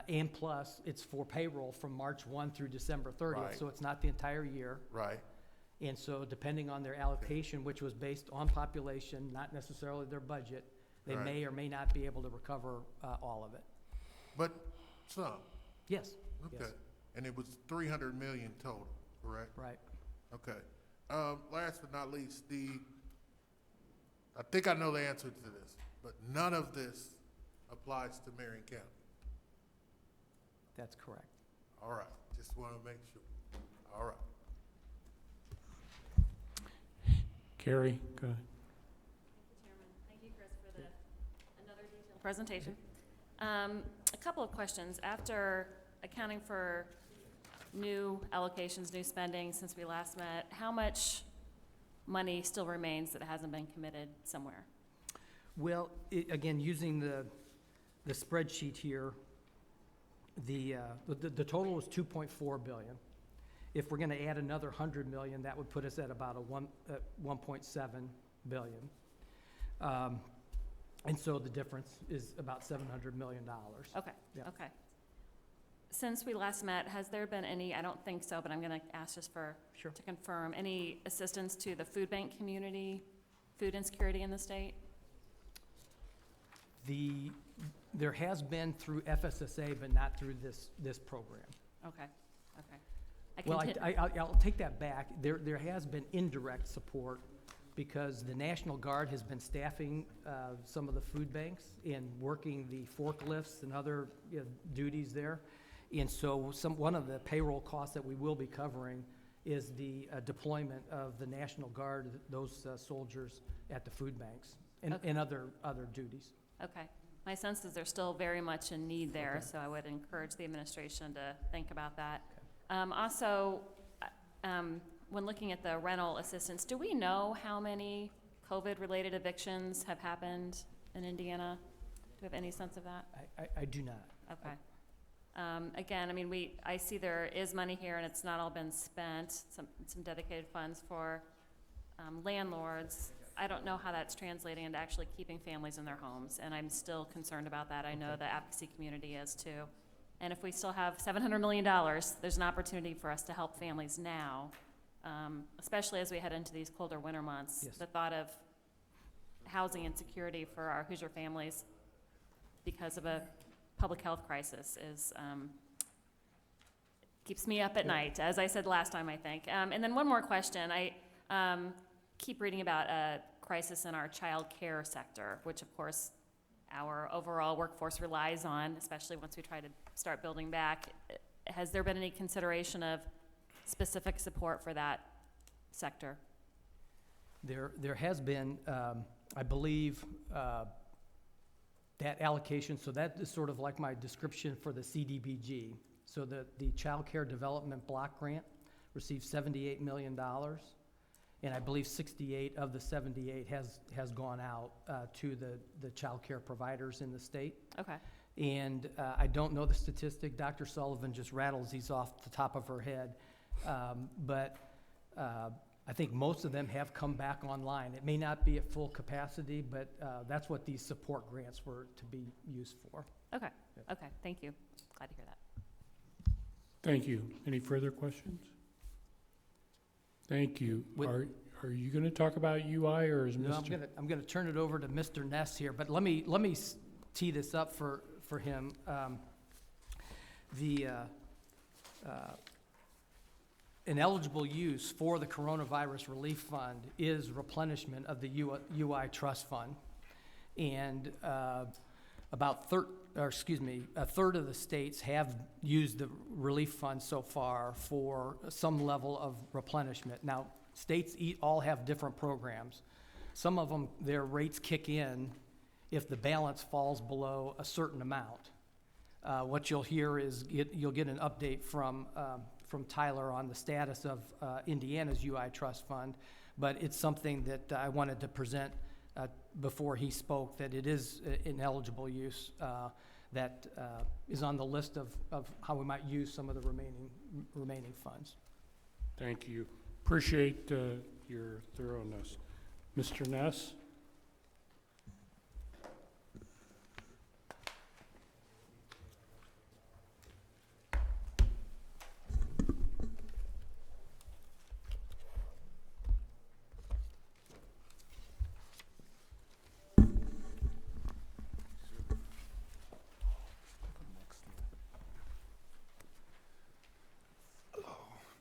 and plus, it's for payroll from March 1 through December 30th, Right. so it's not the entire year. Right. And so depending on their allocation, which was based on population, not necessarily their budget, they Right. may or may not be able to recover all of it. But some? Yes. Okay. Yes. And it was 300 million total, correct? Right. Okay. Last but not least, I think I know the answer to this, but none of this applies to Marion County. That's correct. All right, just want to make sure. All right. Carrie, go ahead. Chairman. Thank you, Chris, for another detailed presentation. A couple of questions. After accounting for new allocations, new spending since we last met, how much money still remains that hasn't been committed somewhere? Well, again, using the spreadsheet here, the total was 2.4 billion. If we're going to add another 100 million, that would put us at about 1.7 billion. And so the difference is about $700 million. Okay, Yeah. okay. Since we last met, has there been any, I don't think so, but I'm going to ask just to confirm, any assistance to the food bank community, food insecurity in the state? There has been through FSSA, but not through this program. Okay, okay. Well, I'll take that back. There has been indirect support because the National Guard has been staffing some of the food banks and working the forklifts and other duties there. And so one of the payroll costs that we will be covering is the deployment of the National Guard, those soldiers at the food banks and other duties. Okay. My sense is there's still very much a need there, Okay. so I would encourage the administration to think about that. Also, when looking at the rental assistance, do we know how many COVID-related evictions have happened in Indiana? Do we have any sense of that? I do not. Okay. Again, I mean, I see there is money here and it's not all been spent, some dedicated funds for landlords. I don't know how that's translating into actually keeping families in their homes, and I'm still concerned about that. I know the advocacy community is too. And if we still have $700 million, there's an opportunity for us to help families now, especially as we head into these colder winter months. Yes. The thought of housing insecurity for our Hoosier families because of a public health crisis is keeps me up at night, as I said last time, I think. And then one more question. I keep reading about a crisis in our child care sector, which of course our overall workforce relies on, especially once we try to start building back. Has there been any consideration of specific support for that sector? There has been, I believe, that allocation, so that is sort of like my description for the CDBG. So the Child Care Development Block Grant received $78 million, and I believe 68 of the 78 has gone out to the child care providers in the state. Okay. And I don't know the statistic. Dr. Sullivan just rattles these off the top of her head. But I think most of them have come back online. It may not be at full capacity, but that's what these support grants were to be used for. Okay. Okay. Thank you. Glad to hear that. Thank you. Any further questions? Thank you. Are you going to talk about UI, or is No, Mr.? I'm gonna turn it over to Mr. Ness here, but let me tee this up for him. An eligible use for the Coronavirus Relief Fund is replenishment of the UI Trust Fund. And a third of the states have used the relief fund so far for some level of replenishment. Now, states all have different programs. Some of them, their rates kick in if the balance falls below a certain amount. What you'll hear is you'll get an update from Tyler on the status of Indiana's UI Trust Fund, but it's something that I wanted to present before he spoke, that it is an eligible use that is on the list of how we might use some of the remaining funds. Thank you. Appreciate your thoroughness. Mr. Ness?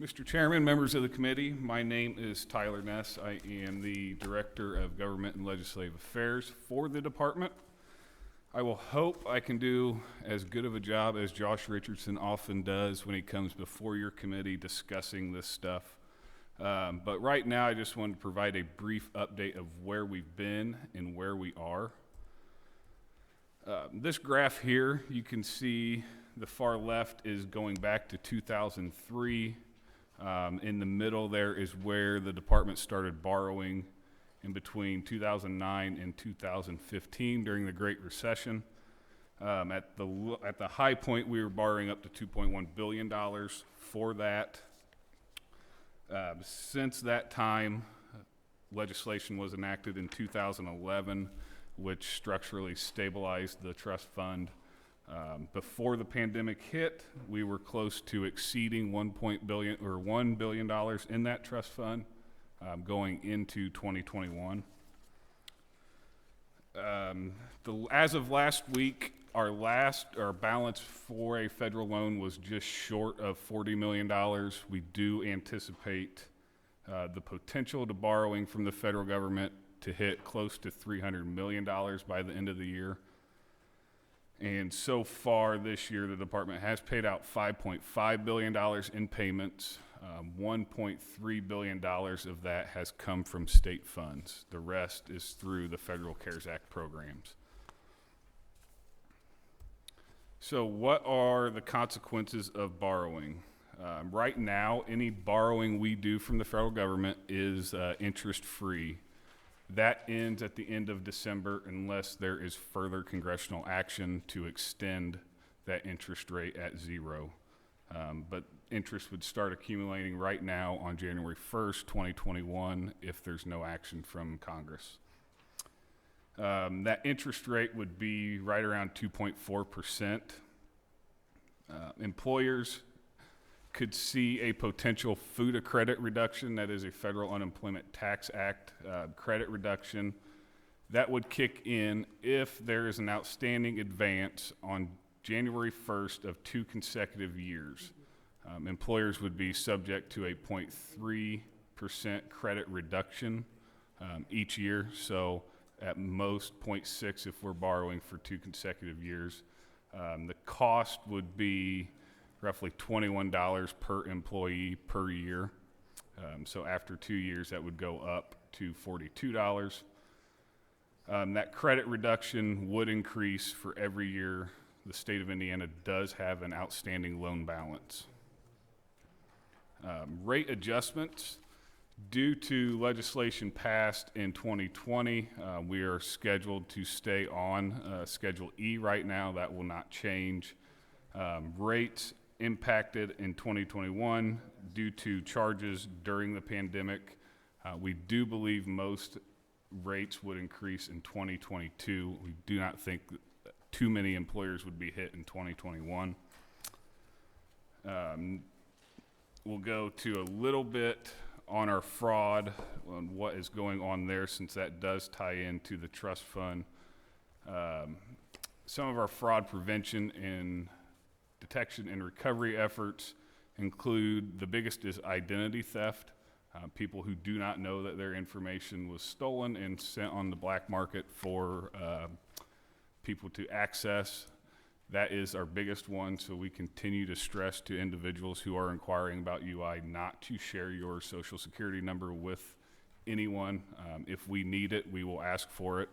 Mr. Chairman, members of the committee, my name is Tyler Ness. I am the Director of Government and Legislative Affairs for the department. I will hope I can do as good of a job as Josh Richardson often does when he comes before your committee discussing this stuff. But right now, I just wanted to provide a brief update of where we've been and where we are. This graph here, you can see the far left is going back to 2003. In the middle there is where the department started borrowing in between 2009 and 2015 during the Great Recession. At the high point, we were borrowing up to $2.1 billion for that. Since that time, legislation was enacted in 2011, which structurally stabilized the trust fund. Before the pandemic hit, we were close to exceeding $1 billion in that trust fund going into 2021. As of last week, our balance for a federal loan was just short of $40 million. We do anticipate the potential to borrowing from the federal government to hit close to $300 million by the end of the year. And so far this year, the department has paid out $5.5 billion in payments. $1.3 billion of that has come from state funds. The rest is through the Federal CARES Act programs. So what are the consequences of borrowing? Right now, any borrowing we do from the federal government is interest-free. That ends at the end of December unless there is further congressional action to extend that interest rate at 0. But interest would start accumulating right now on January 1st, 2021, if there's no action from Congress. That interest rate would be right around 2.4%. Employers could see a potential FUTA credit reduction, that is a Federal Unemployment Tax Act credit reduction. That would kick in if there is an outstanding advance on January 1st of 2 consecutive years. Employers would be subject to a 0.3% credit reduction each year, so at most 0.6 if we're borrowing for 2 consecutive years. The cost would be roughly $21 per employee per year. So after 2 years, that would go up to $42. That credit reduction would increase for every year the state of Indiana does have an outstanding loan balance. Rate adjustments. Due to legislation passed in 2020, we are scheduled to stay on Schedule E right now. That will not change. Rates impacted in 2021 due to charges during the pandemic. We do believe most rates would increase in 2022. We do not think that too many employers would be hit in 2021. We'll go to a little bit on our fraud, on what is going on there, since that does tie into the trust fund. Some of our fraud prevention and detection and recovery efforts include, the biggest is identity theft. People who do not know that their information was stolen and sent on the black market for people to access. That is our biggest one, so we continue to stress to individuals who are inquiring about UI not to share your social security number with anyone. If we need it, we will ask for it.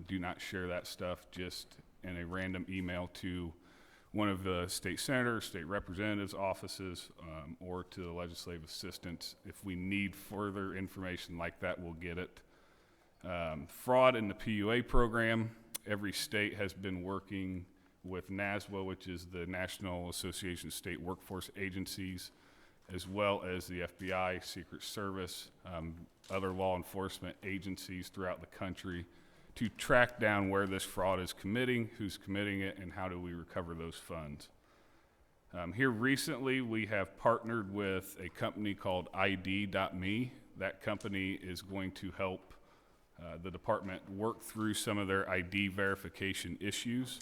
Do not share that stuff just in a random email to one of the state senators, state representatives' offices, or to the legislative assistants. If we need further information like that, we'll get it. Fraud in the PUA program. Every state has been working with NASWA, which is the National Association of State Workforce Agencies, as well as the FBI, Secret Service, other law enforcement agencies throughout the country, to track down where this fraud is committing, who's committing it, and how do we recover those funds. Here recently, we have partnered with a company called ID.me. That company is going to help the department work through some of their ID verification issues.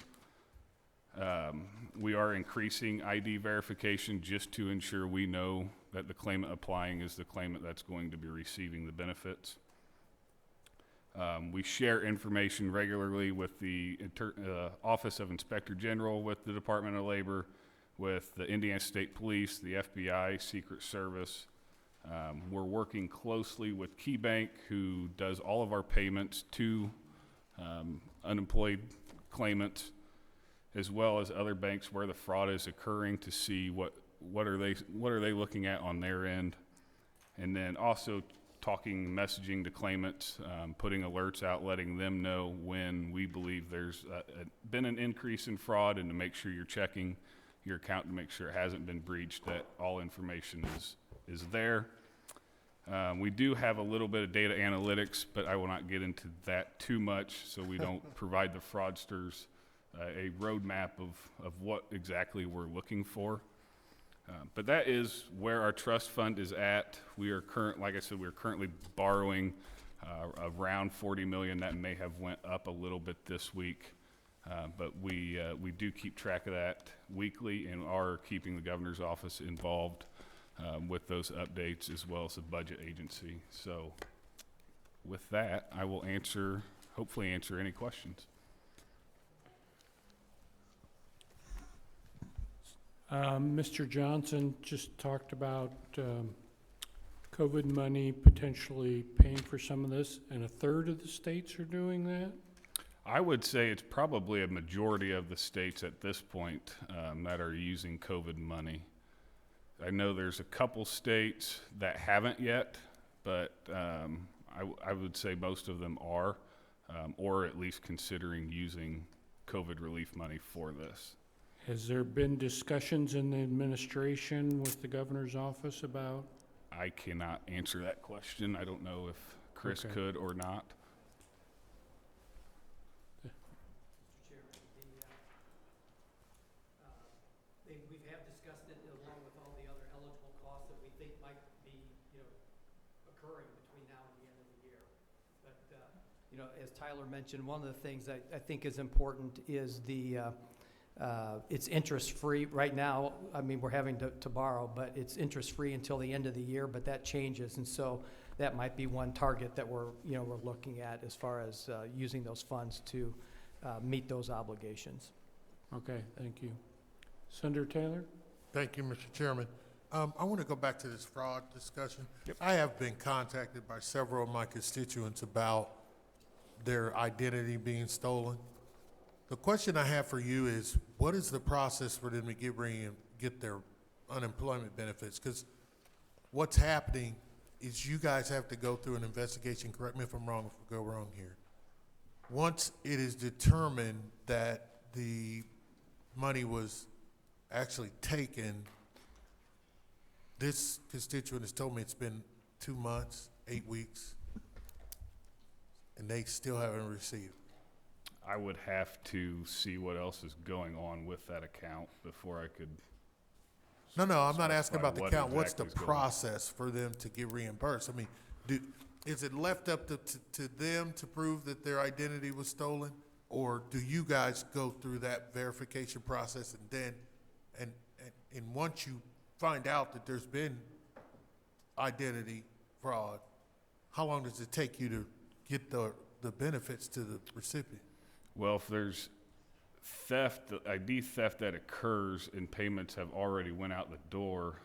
We are increasing ID verification just to ensure we know that the claimant applying is the claimant that's going to be receiving the benefits. We share information regularly with the Office of Inspector General, with the Department of Labor, with the Indiana State Police, the FBI, Secret Service. We're working closely with KeyBank, who does all of our payments to unemployed claimants, as well as other banks where the fraud is occurring, to see what are they looking at on their end, and then also messaging to claimants, putting alerts out, letting them know when we believe there's been an increase in fraud, and to make sure you're checking your account to make sure it hasn't been breached, that all information is there. We do have a little bit of data analytics, but I will not get into that too much, so we don't provide the fraudsters a roadmap of what exactly we're looking for. But that is where our trust fund is at. We are like I said, we're currently borrowing around $40 million. That may have went up a little bit this week, but we do keep track of that weekly, and are keeping the governor's office involved with those updates, as well as the budget agency. So with that, I will hopefully answer any questions. Mr. Johnson just talked about COVID money potentially paying for some of this, and 1/3 of the states are doing that? I would say it's probably a majority of the states at this point that are using COVID money. I know there's a couple states that haven't yet, but I would say most of them are, or at least considering using COVID relief money for this. Has there been discussions in the administration with the governor's office about? I cannot answer that question. I don't know if Chris Okay. could or not. We have discussed it along with all the other eligible costs that we think might be, occurring between now and the end of the year. But, as Tyler mentioned, one of the things that I think is important is it's interest-free. Right now, I mean, we're having to borrow, but it's interest-free until the end of the year, but that changes. And so that might be one target that we're looking at as far as using those funds to meet those obligations. Okay, thank you. Senator Taylor? Thank you, Mr. Chairman. I want to go back to this fraud discussion. I have been contacted by several of my constituents about their identity being stolen. The question I have for you is, what is the process for them to get their unemployment benefits? Because what's happening is you guys have to go through an investigation. Correct me if I'm wrong, if we go wrong here. Once it is determined that the money was actually taken, this constituent has told me it's been 2 months, 8 weeks, and they still haven't received. I would have to see what else is going on with that account before I could. No, I'm not asking about the what account. What's the exactly is going on. process for them to get reimbursed? I mean, is it left up to them to prove that their identity was stolen? Or do you guys go through that verification process and then, and once you find out that there's been identity fraud, how long does it take you to get the benefits to the recipient? Well, if there's theft, ID theft that occurs and payments have already went out the door,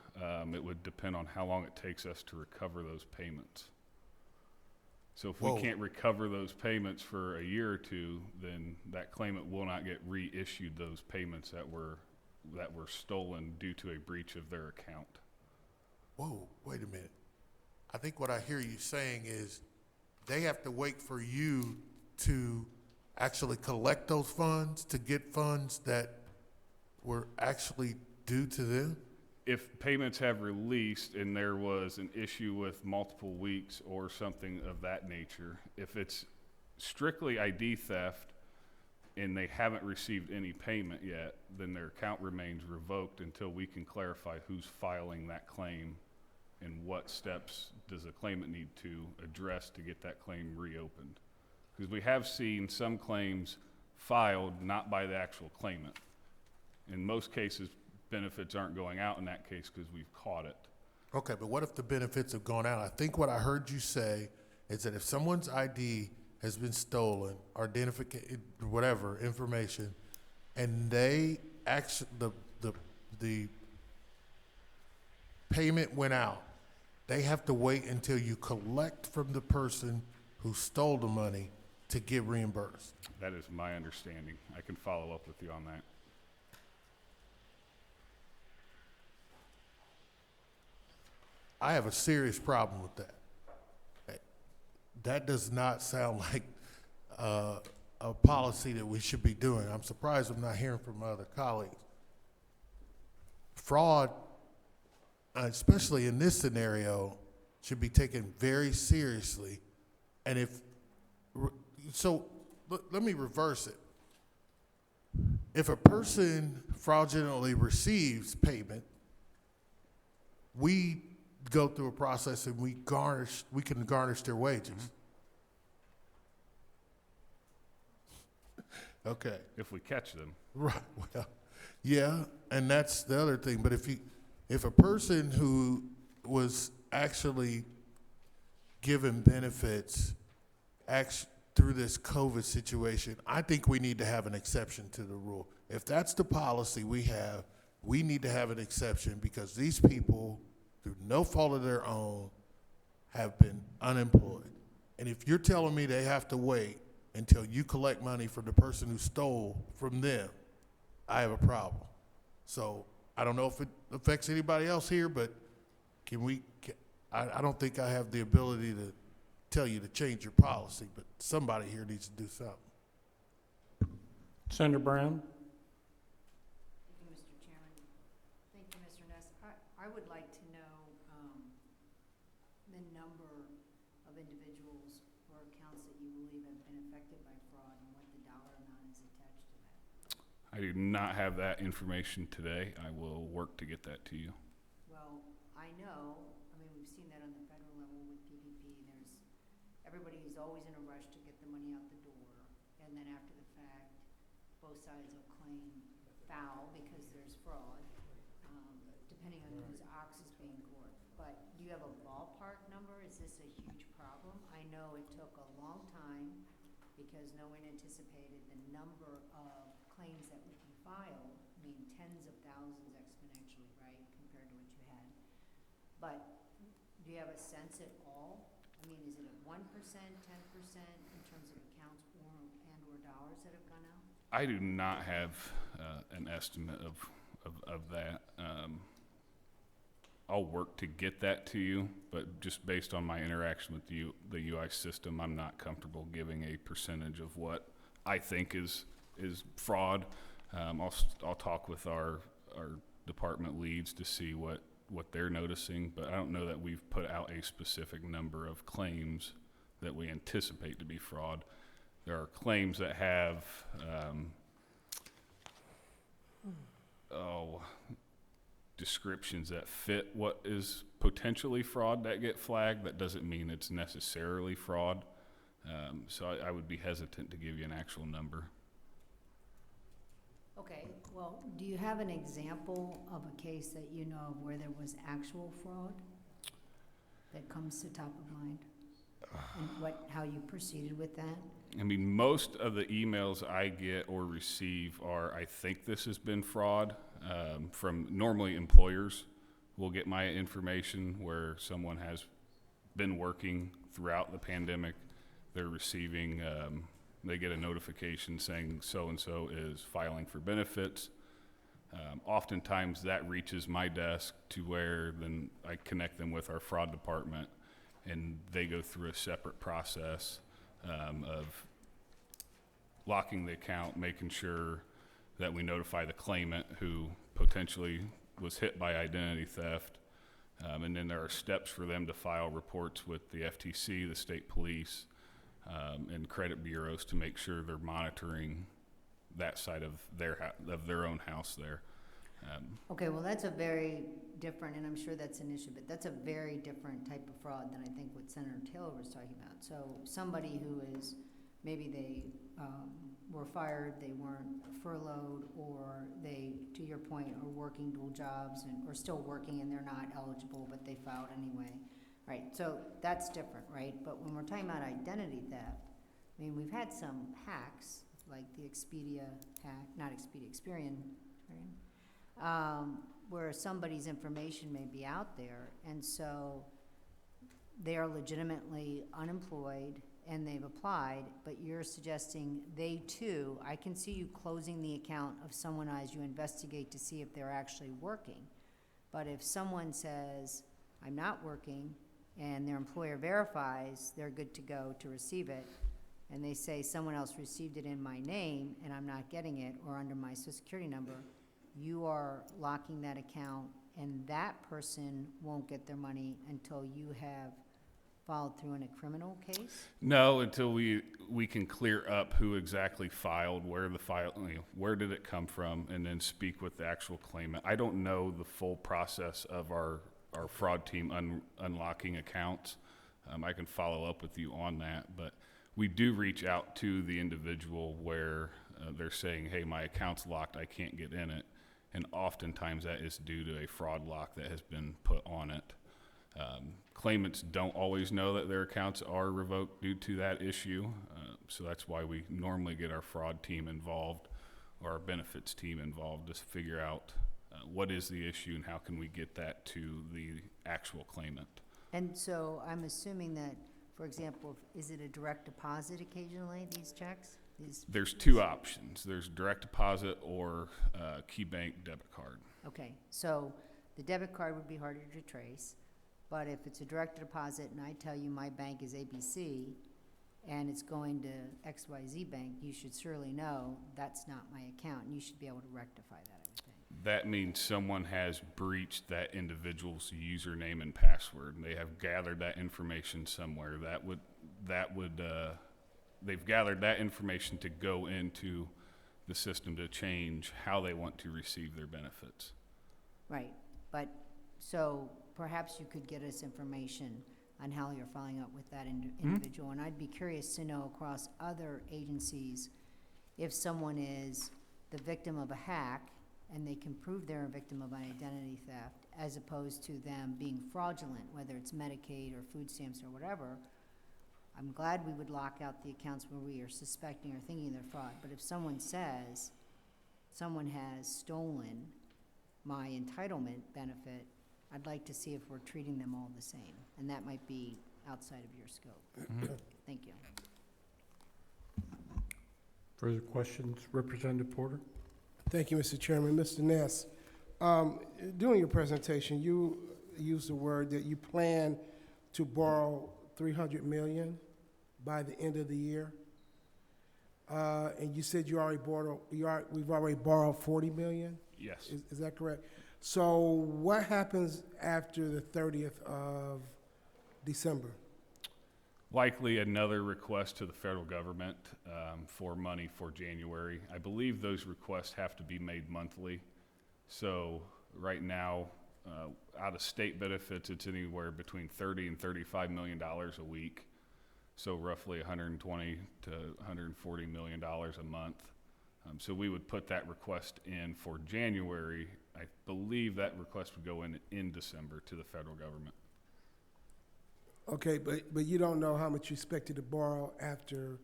it would depend on how long it takes us to recover those payments. So if we can't recover those payments for a year or two, then that claimant will not get reissued those payments that were stolen due to a breach of their account. Whoa, wait a minute. I think what I hear you saying is they have to wait for you to actually collect those funds to get funds that were actually due to them? If payments have released and there was an issue with multiple weeks or something of that nature, if it's strictly ID theft and they haven't received any payment yet, then their account remains revoked until we can clarify who's filing that claim and what steps does the claimant need to address to get that claim reopened. Because we have seen some claims filed not by the actual claimant. In most cases, benefits aren't going out in that case because we've caught it. Okay, but what if the benefits have gone out? I think what I heard you say is that if someone's ID has been stolen, or identification, whatever, information, and they actually, the payment went out, they have to wait until you collect from the person who stole the money to get reimbursed. That is my understanding. I can follow up with you on that. I have a serious problem with that. That does not sound like a policy that we should be doing. I'm surprised I'm not hearing from my other colleagues. Fraud, especially in this scenario, should be taken very seriously. And let me reverse it. If a person fraudulently receives payment, we go through a process and we can garnish their wages. Okay. If we catch them. Right, well, yeah, and that's the other thing. But if a person who was actually given benefits through this COVID situation, I think we need to have an exception to the rule. If that's the policy we have, we need to have an exception because these people, through no fault of their own, have been unemployed. And if you're telling me they have to wait until you collect money from the person who stole from them, I have a problem. So I don't know if it affects anybody else here, but I don't think I have the ability to tell you to change your policy, but somebody here needs to do something. Senator Brown? Thank you, Mr. Chairman. Thank you, Mr. Ness. I would like to know the number of individuals or accounts that you believe have been affected by fraud and what the dollar amount is attached to that. I do not have that information today. I will work to get that to you. Well, I know, I mean, we've seen that on the federal level with PPP. Everybody is always in a rush to get the money out the door, and then after the fact, both sides will claim foul because there's fraud, depending on whose ox is being gored. But do you have a ballpark number? Is this a huge problem? I know it took a long time because no one anticipated the number of claims that would be filed. I mean, tens of thousands exponentially, right, compared to what you had. But do you have a sense at all? I mean, is it at 1%, 10% in terms of accounts or dollars that have gone out? I do not have an estimate of that. I'll work to get that to you, but just based on my interaction with the UI system, I'm not comfortable giving a percentage of what I think is fraud. I'll talk with our department leads to see what they're noticing, but I don't know that we've put out a specific number of claims that we anticipate to be fraud. There are claims that have descriptions that fit what is potentially fraud that get flagged. That doesn't mean it's necessarily fraud. So I would be hesitant to give you an actual number. Okay, well, do you have an example of a case that you know of where there was actual fraud that comes to top of mind? And how you proceeded with that? I mean, most of the emails I get or receive are, I think this has been fraud, from normally employers will get my information where someone has been working throughout the pandemic. They're receiving, they get a notification saying so-and-so is filing for benefits. Oftentimes that reaches my desk to where then I connect them with our fraud department, and they go through a separate process of locking the account, making sure that we notify the claimant who potentially was hit by identity theft. And then there are steps for them to file reports with the FTC, the state police, and credit bureaus to make sure they're monitoring that side of their own house there. Okay, well, that's a very different, and I'm sure that's an issue, but that's a very different type of fraud than I think what Senator Taylor was talking about. So somebody who is, maybe they were fired, they weren't furloughed, or they, to your point, are working dual jobs and or still working and they're not eligible, but they filed anyway. Right, so that's different, right? But when we're talking about identity theft, I mean, we've had some hacks, like the Expedia hack, not Expedia, Experian, where somebody's information may be out there, and so they are legitimately unemployed and they've applied, but you're suggesting they too, I can see you closing the account of someone as you investigate to see if they're actually working. But if someone says, I'm not working, and their employer verifies they're good to go to receive it, and they say someone else received it in my name and I'm not getting it, or under my social security number, you are locking that account and that person won't get their money until you have followed through in a criminal case? No, until we can clear up who exactly filed, where where did it come from, and then speak with the actual claimant. I don't know the full process of our fraud team unlocking accounts. I can follow up with you on that, but we do reach out to the individual where they're saying, hey, my account's locked, I can't get in it. And oftentimes that is due to a fraud lock that has been put on it. Claimants don't always know that their accounts are revoked due to that issue, so that's why we normally get our fraud team involved or our benefits team involved to figure out what is the issue and how can we get that to the actual claimant. And so I'm assuming that, for example, is it a direct deposit occasionally, these checks? There's two options. There's direct deposit or KeyBank debit card. Okay, so the debit card would be harder to trace, But if it's a direct deposit and I tell you my bank is ABC and it's going to XYZ Bank, you should surely know that's not my account, and you should be able to rectify that, I would think. That means someone has breached that individual's username and password. They have gathered that information somewhere. They've gathered that information to go into the system to change how they want to receive their benefits. Right, but, so perhaps you could get us information on how you're following up with that individual. And I'd be curious to know across other agencies, if someone is the victim of a hack and they can prove they're a victim of an identity theft, as opposed to them being fraudulent, whether it's Medicaid or food stamps or whatever. I'm glad we would lock out the accounts where we are suspecting or thinking they're fraud. But if someone says someone has stolen my entitlement benefit, I'd like to see if we're treating them all the same. And that might be outside of your scope. Thank you. Further questions, Representative Porter? Thank you, Mr. Chairman. Mr. Ness, during your presentation, you used the word that you plan to borrow $300 million by the end of the year. And you said we've already borrowed $40 million? Yes. Is that correct? So what happens after the 30th of December? Likely another request to the federal government for money for January. I believe those requests have to be made monthly. So right now, out of state benefits, it's anywhere between $30 and $35 million a week. So roughly $120 to $140 million a month. So we would put that request in for January. I believe that request would go in December to the federal government. Okay, but you don't know how much you expected to borrow after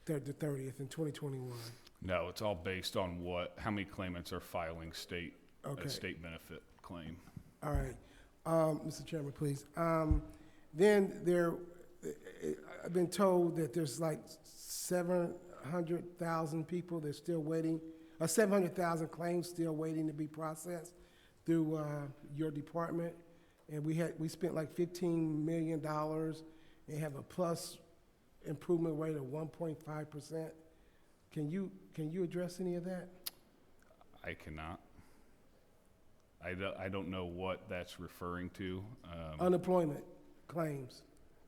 the 30th in 2021? No, it's all based on how many claimants are filing state benefit claim. All right. Mr. Chairman, please. Then I've been told that there's like 700,000 people that's still waiting, 700,000 claims still waiting to be processed through your department. And we spent like $15 million and have a plus improvement rate of 1.5%. Can you address any of that? I cannot. I don't know what that's referring to. Unemployment claims.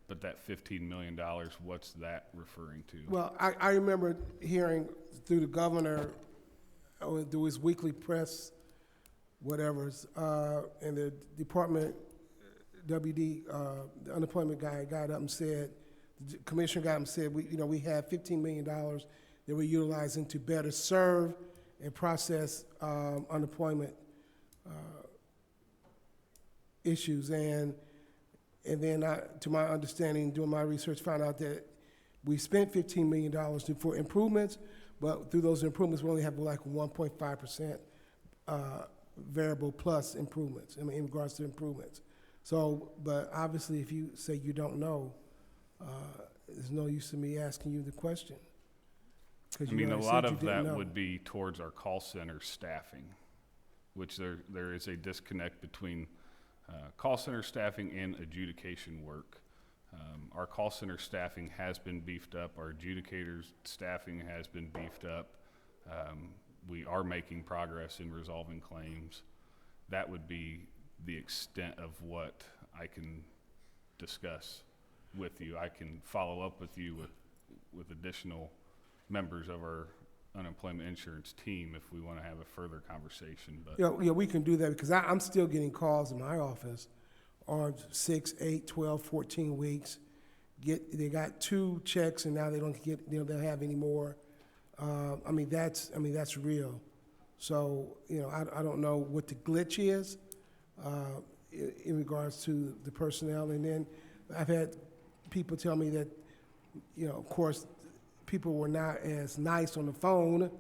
But that $15 million, what's that referring to? Well, I remember hearing through the governor, through his weekly press, whatever's, and the department, WD, the unemployment guy got up and said, the commissioner got up and said, we have $15 million that we're utilizing to better serve and process unemployment issues. And then to my understanding, doing my research, found out that we spent $15 million for improvements, but through those improvements, we only have like 1.5% variable plus improvements, in regards to improvements. So, but obviously, if you say you don't know, there's no use in me asking you the question. I mean, a lot of that would be towards our call center staffing, which there is a disconnect between call center staffing and adjudication work. Our call center staffing has been beefed up. Our adjudicators staffing has been beefed up. We are making progress in resolving claims. That would be the extent of what I can discuss with you. I can follow up with you with additional members of our unemployment insurance team if we want to have a further conversation. But yeah, we can do that because I'm still getting calls in my office on 6, 8, 12, 14 weeks. They got 2 checks and now they don't have any more. That's real. So, I don't know what the glitch is in regards to the personnel. And then I've had people tell me that, of course, people were not as nice on the phone,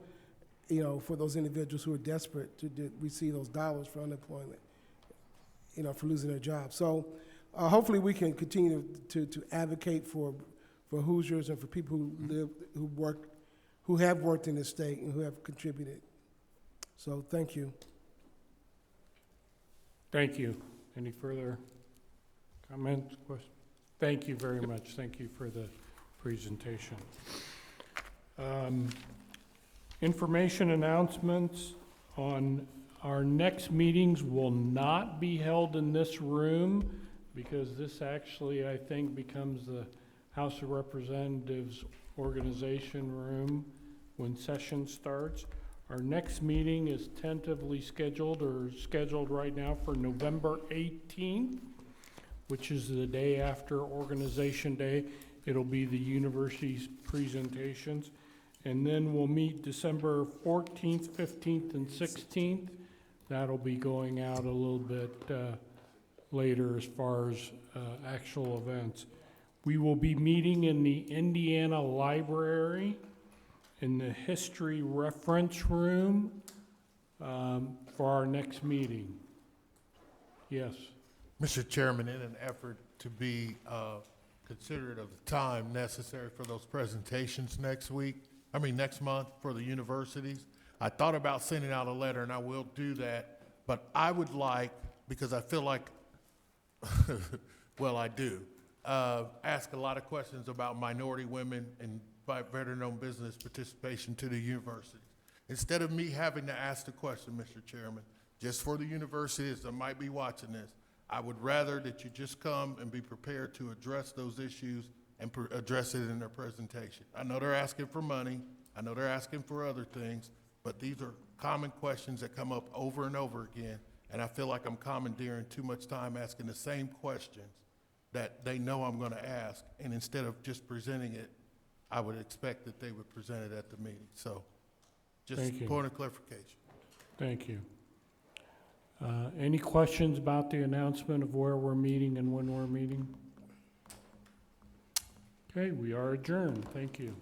for those individuals who are desperate to receive those dollars for unemployment, for losing their job. So hopefully we can continue to advocate for Hoosiers and for people who have worked in this state and who have contributed. So thank you. Thank you. Any further Comments, questions? Thank you very much. Thank you for the presentation. Information announcements on our next meetings will not be held in this room because this actually, I think, becomes the House of Representatives organization room when session starts. Our next meeting is tentatively scheduled right now for November 18th, which is the day after Organization Day. It'll be the university's presentations. And then we'll meet December 14th, 15th, and 16th. That'll be going out a little bit later as far as actual events. We will be meeting in the Indiana Library in the History Reference Room for our next meeting. Yes. Mr. Chairman, in an effort to be considerate of the time necessary for those presentations next month for the universities, I thought about sending out a letter, and I will do that, but I would like, because I feel like, well, I do, ask a lot of questions about minority women and veteran-owned business participation to the universities. Instead of me having to ask the question, Mr. Chairman, just for the universities that might be watching this, I would rather that you just come and be prepared to address those issues and address it in their presentation. I know they're asking for money. I know they're asking for other things, but these are common questions that come up over and over again, and I feel like I'm commandeering too much time asking the same questions that they know I'm going to ask, and instead of just presenting it, I would expect that they would present it at the meeting. So just Thank you. point of clarification. Thank you. Any questions about the announcement of where we're meeting and when we're meeting? Okay, we are adjourned. Thank you.